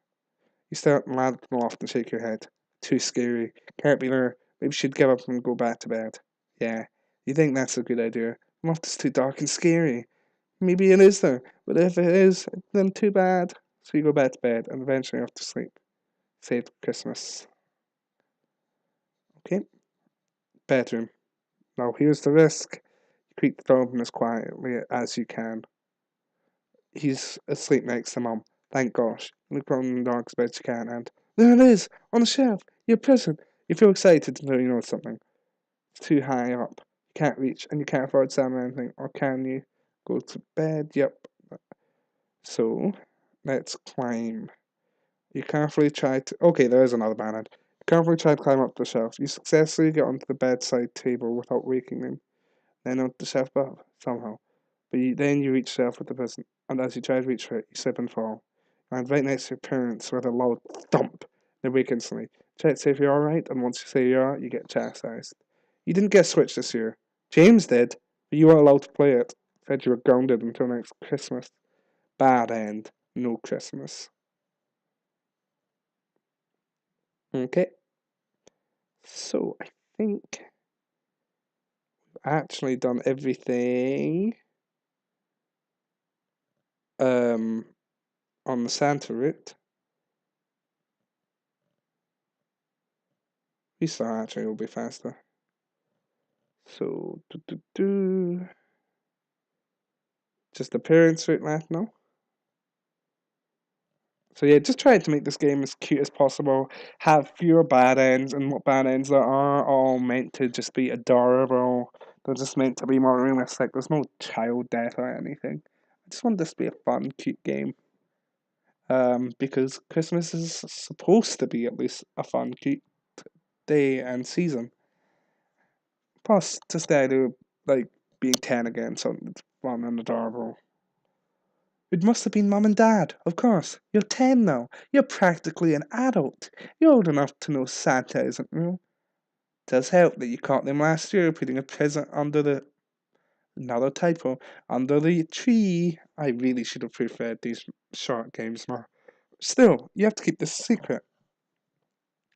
You stare at the ladder in the loft and shake your head. Too scary. Can't be there. Maybe you should give up and go back to bed. Yeah, you think that's a good idea. The loft is too dark and scary. Maybe it is there, but if it is, then too bad. So you go back to bed and eventually off to sleep. Saved Christmas. Okay, bedroom. Now here's the risk. You creak the door open as quietly as you can. He's asleep next to Mum. Thank gosh. Look around the dark as best you can, and there it is, on the shelf. Your present. You feel excited until you know something. It's too high up. You can't reach, and you can't afford to examine anything, or can you? Go to bed. Yep. So let's climb. You carefully try to. Okay, there is another banner. You carefully try to climb up the shelf. You successfully get onto the bedside table without waking them, then onto the shelf above, somehow. But then you reach the shelf with the present, and as you try to reach for it, you slip and fall. You land right next to your parents with a loud thump. They wake instantly. Check to see if you're alright, and once you say you are, you get chastised. You didn't get Switch this year. James did, but you weren't allowed to play it. Said you were grounded until next Christmas. Bad end. No Christmas. Okay. So I think I've actually done everything um on the Santa route. Restart actually will be faster. So just the parents route left now. So yeah, just try to make this game as cute as possible. Have fewer bad ends, and what bad ends there are all meant to just be adorable. They're just meant to be more realistic. There's no child death or anything. I just want this to be a fun, cute game. Because Christmas is supposed to be at least a fun, cute day and season. Plus, just the idea of like being 10 again, something that's fun and adorable. It must have been Mum and Dad, of course. You're 10 now. You're practically an adult. You're old enough to know Santa isn't real. Does help that you caught them last year putting a present under the. Another typo. Under the tree. I really should have preferred these short games more. Still, you have to keep this secret.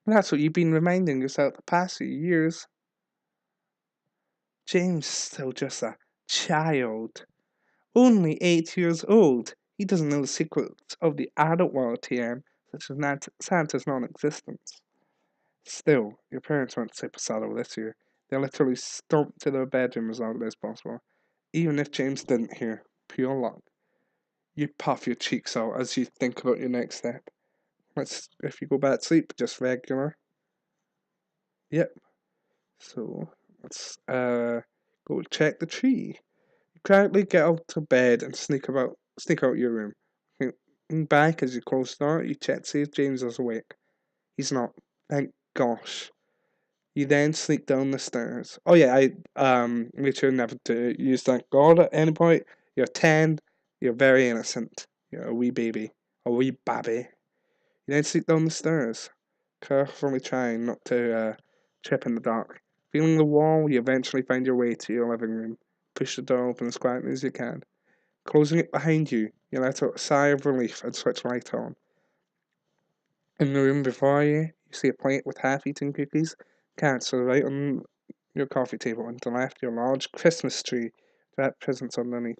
That's what you've been reminding yourself the past few years. James is still just a child. Only 8 years old. He doesn't know the secrets of the adult world, TM, such as Santa's non existence. Still, your parents won't sip a saddle this year. They literally stomped to their bedroom as loudly as possible. Even if James didn't hear, pure luck. You puff your cheeks out as you think about your next step. If you go back to sleep, just regular. Yep. So let's go check the tree. Quietly get out of bed and sneak out your room. Looking back as you close the door, you check to see if James is awake. He's not. Thank gosh. You then sneak down the stairs. Oh yeah, I made sure never to use thank God at any point. You're 10, you're very innocent. You're a wee baby. A wee babby. You then sneak down the stairs, carefully trying not to trip in the dark. Feeling the wall, you eventually find your way to your living room. Push the door open as quietly as you can. Closing it behind you, you let out a sigh of relief and switch light on. In the room before you, you see a plate with half-eaten cookies. Cats are right on your coffee table, and to the left, your large Christmas tree with presents underneath.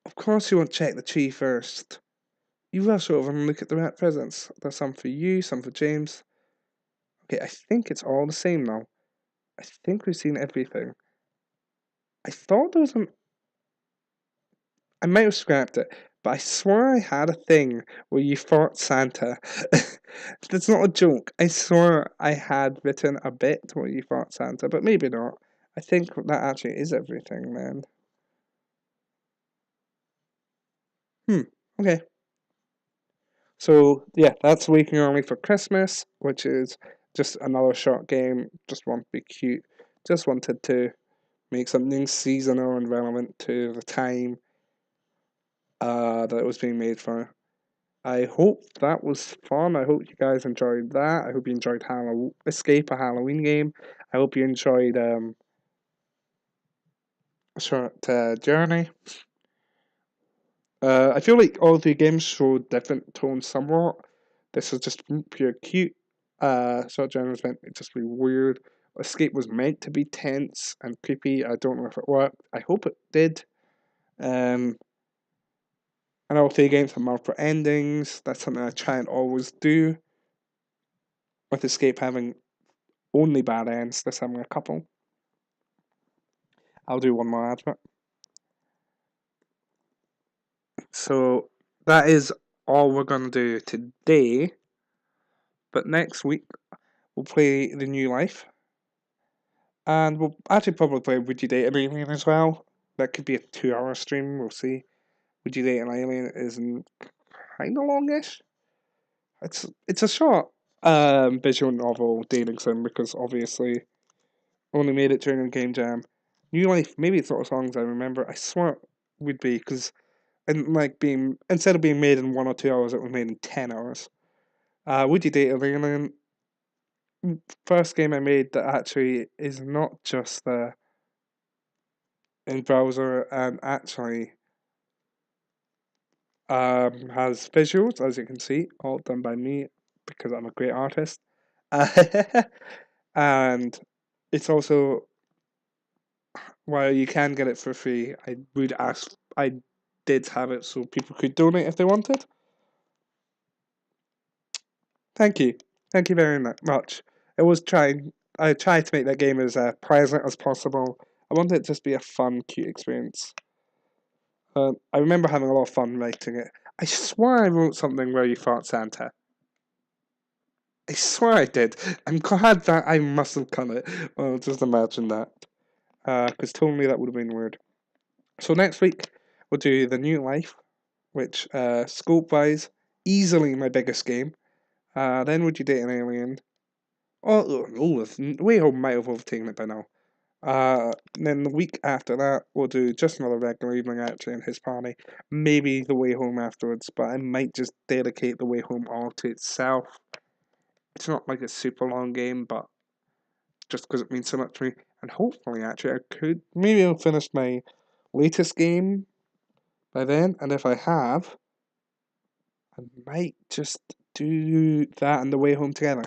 Of course, you won't check the tree first. You rush over and look at the wrapped presents. There's some for you, some for James. Okay, I think it's all the same now. I think we've seen everything. I thought there was an I might have scrapped it, but I swore I had a thing where you fought Santa. That's not a joke. I swore I had written a bit where you fought Santa, but maybe not. I think that actually is everything, man. Okay. So, yeah, that's Waking Early for Christmas, which is just another short game. Just want to be cute. Just wanted to make something seasonal and relevant to the time that it was being made for. I hope that was fun. I hope you guys enjoyed that. I hope you enjoyed Escape, a Halloween game. I hope you enjoyed a short journey. I feel like all the games show different tones somewhat. This is just pure cute. Short journey was meant to just be weird. Escape was meant to be tense and creepy. I don't know if it worked. I hope it did. Um, and all three games have multiple endings. That's something I try and always do. With Escape having only bad ends, this having a couple. I'll do one more advert. So that is all we're gonna do today. But next week we'll play the New Life, and we'll actually probably play Would You Date an Alien as well. That could be a 2-hour stream. We'll see. Would You Date an Alien is kind of longish. It's a short visual novel dating sim because obviously only made it during a game jam. New Life, maybe it's not as long as I remember. I swear it would be because and like being instead of being made in 1 or 2 hours, it was made in 10 hours. Would You Date an Alien? First game I made that actually is not just in browser and actually has visuals, as you can see, all done by me because I'm a great artist. And it's also while you can get it for free, I would ask. I did have it so people could donate if they wanted. Thank you very much. It was trying. I tried to make that game as pleasant as possible. I wanted it to just be a fun, cute experience. I remember having a lot of fun writing it. I swear I wrote something where you fought Santa. I swear I did. I'm glad that I must have cut it. Well, just imagine that. Because totally that would have been weird. So next week, we'll do the New Life, which, scope-wise, easily my biggest game. Then Would You Date an Alien? Way Home might have overtaken it by now. Then the week after that, we'll do just another regular evening actually in his party. Maybe The Way Home afterwards, but I might just dedicate The Way Home all to itself. It's not like a super long game, but just because it means so much to me. And hopefully, actually, maybe I'll finish my latest game by then. And if I have, I might just do that and The Way Home together.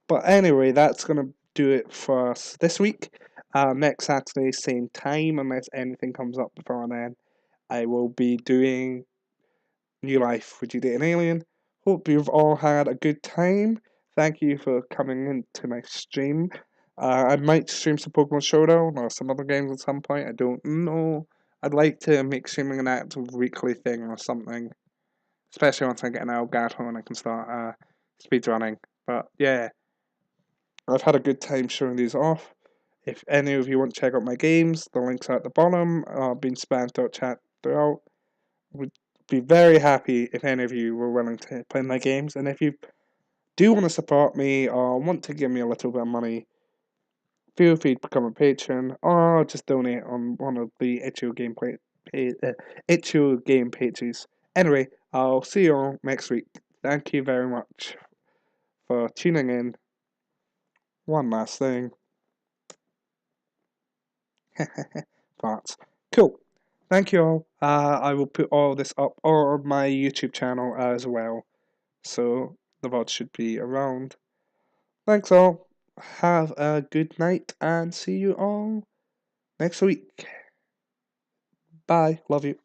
But anyway, that's going to do it for us this week. Next Saturday, same time, unless anything comes up before then, I will be doing New Life. Would You Date an Alien? Hope you've all had a good time. Thank you for coming into my stream. I might stream some Pokemon Showdown or some other games at some point. I don't know. I'd like to make streaming an actual weekly thing or something. Especially once I get an Elgato and I can start speedrunning. But yeah, I've had a good time showing these off. If any of you want to check out my games, the links are at the bottom. I've been spammed out chat throughout. Would be very happy if any of you were willing to play my games. And if you do want to support me or want to give me a little bit of money, feel free to become a patron or just donate on one of the Itch.io game pages. Anyway, I'll see you all next week. Thank you very much for tuning in. One last thing. Thoughts. Cool. Thank you all. I will put all this up on my YouTube channel as well. So the VOD should be around. Thanks all. Have a good night and see you all next week. Bye. Love you.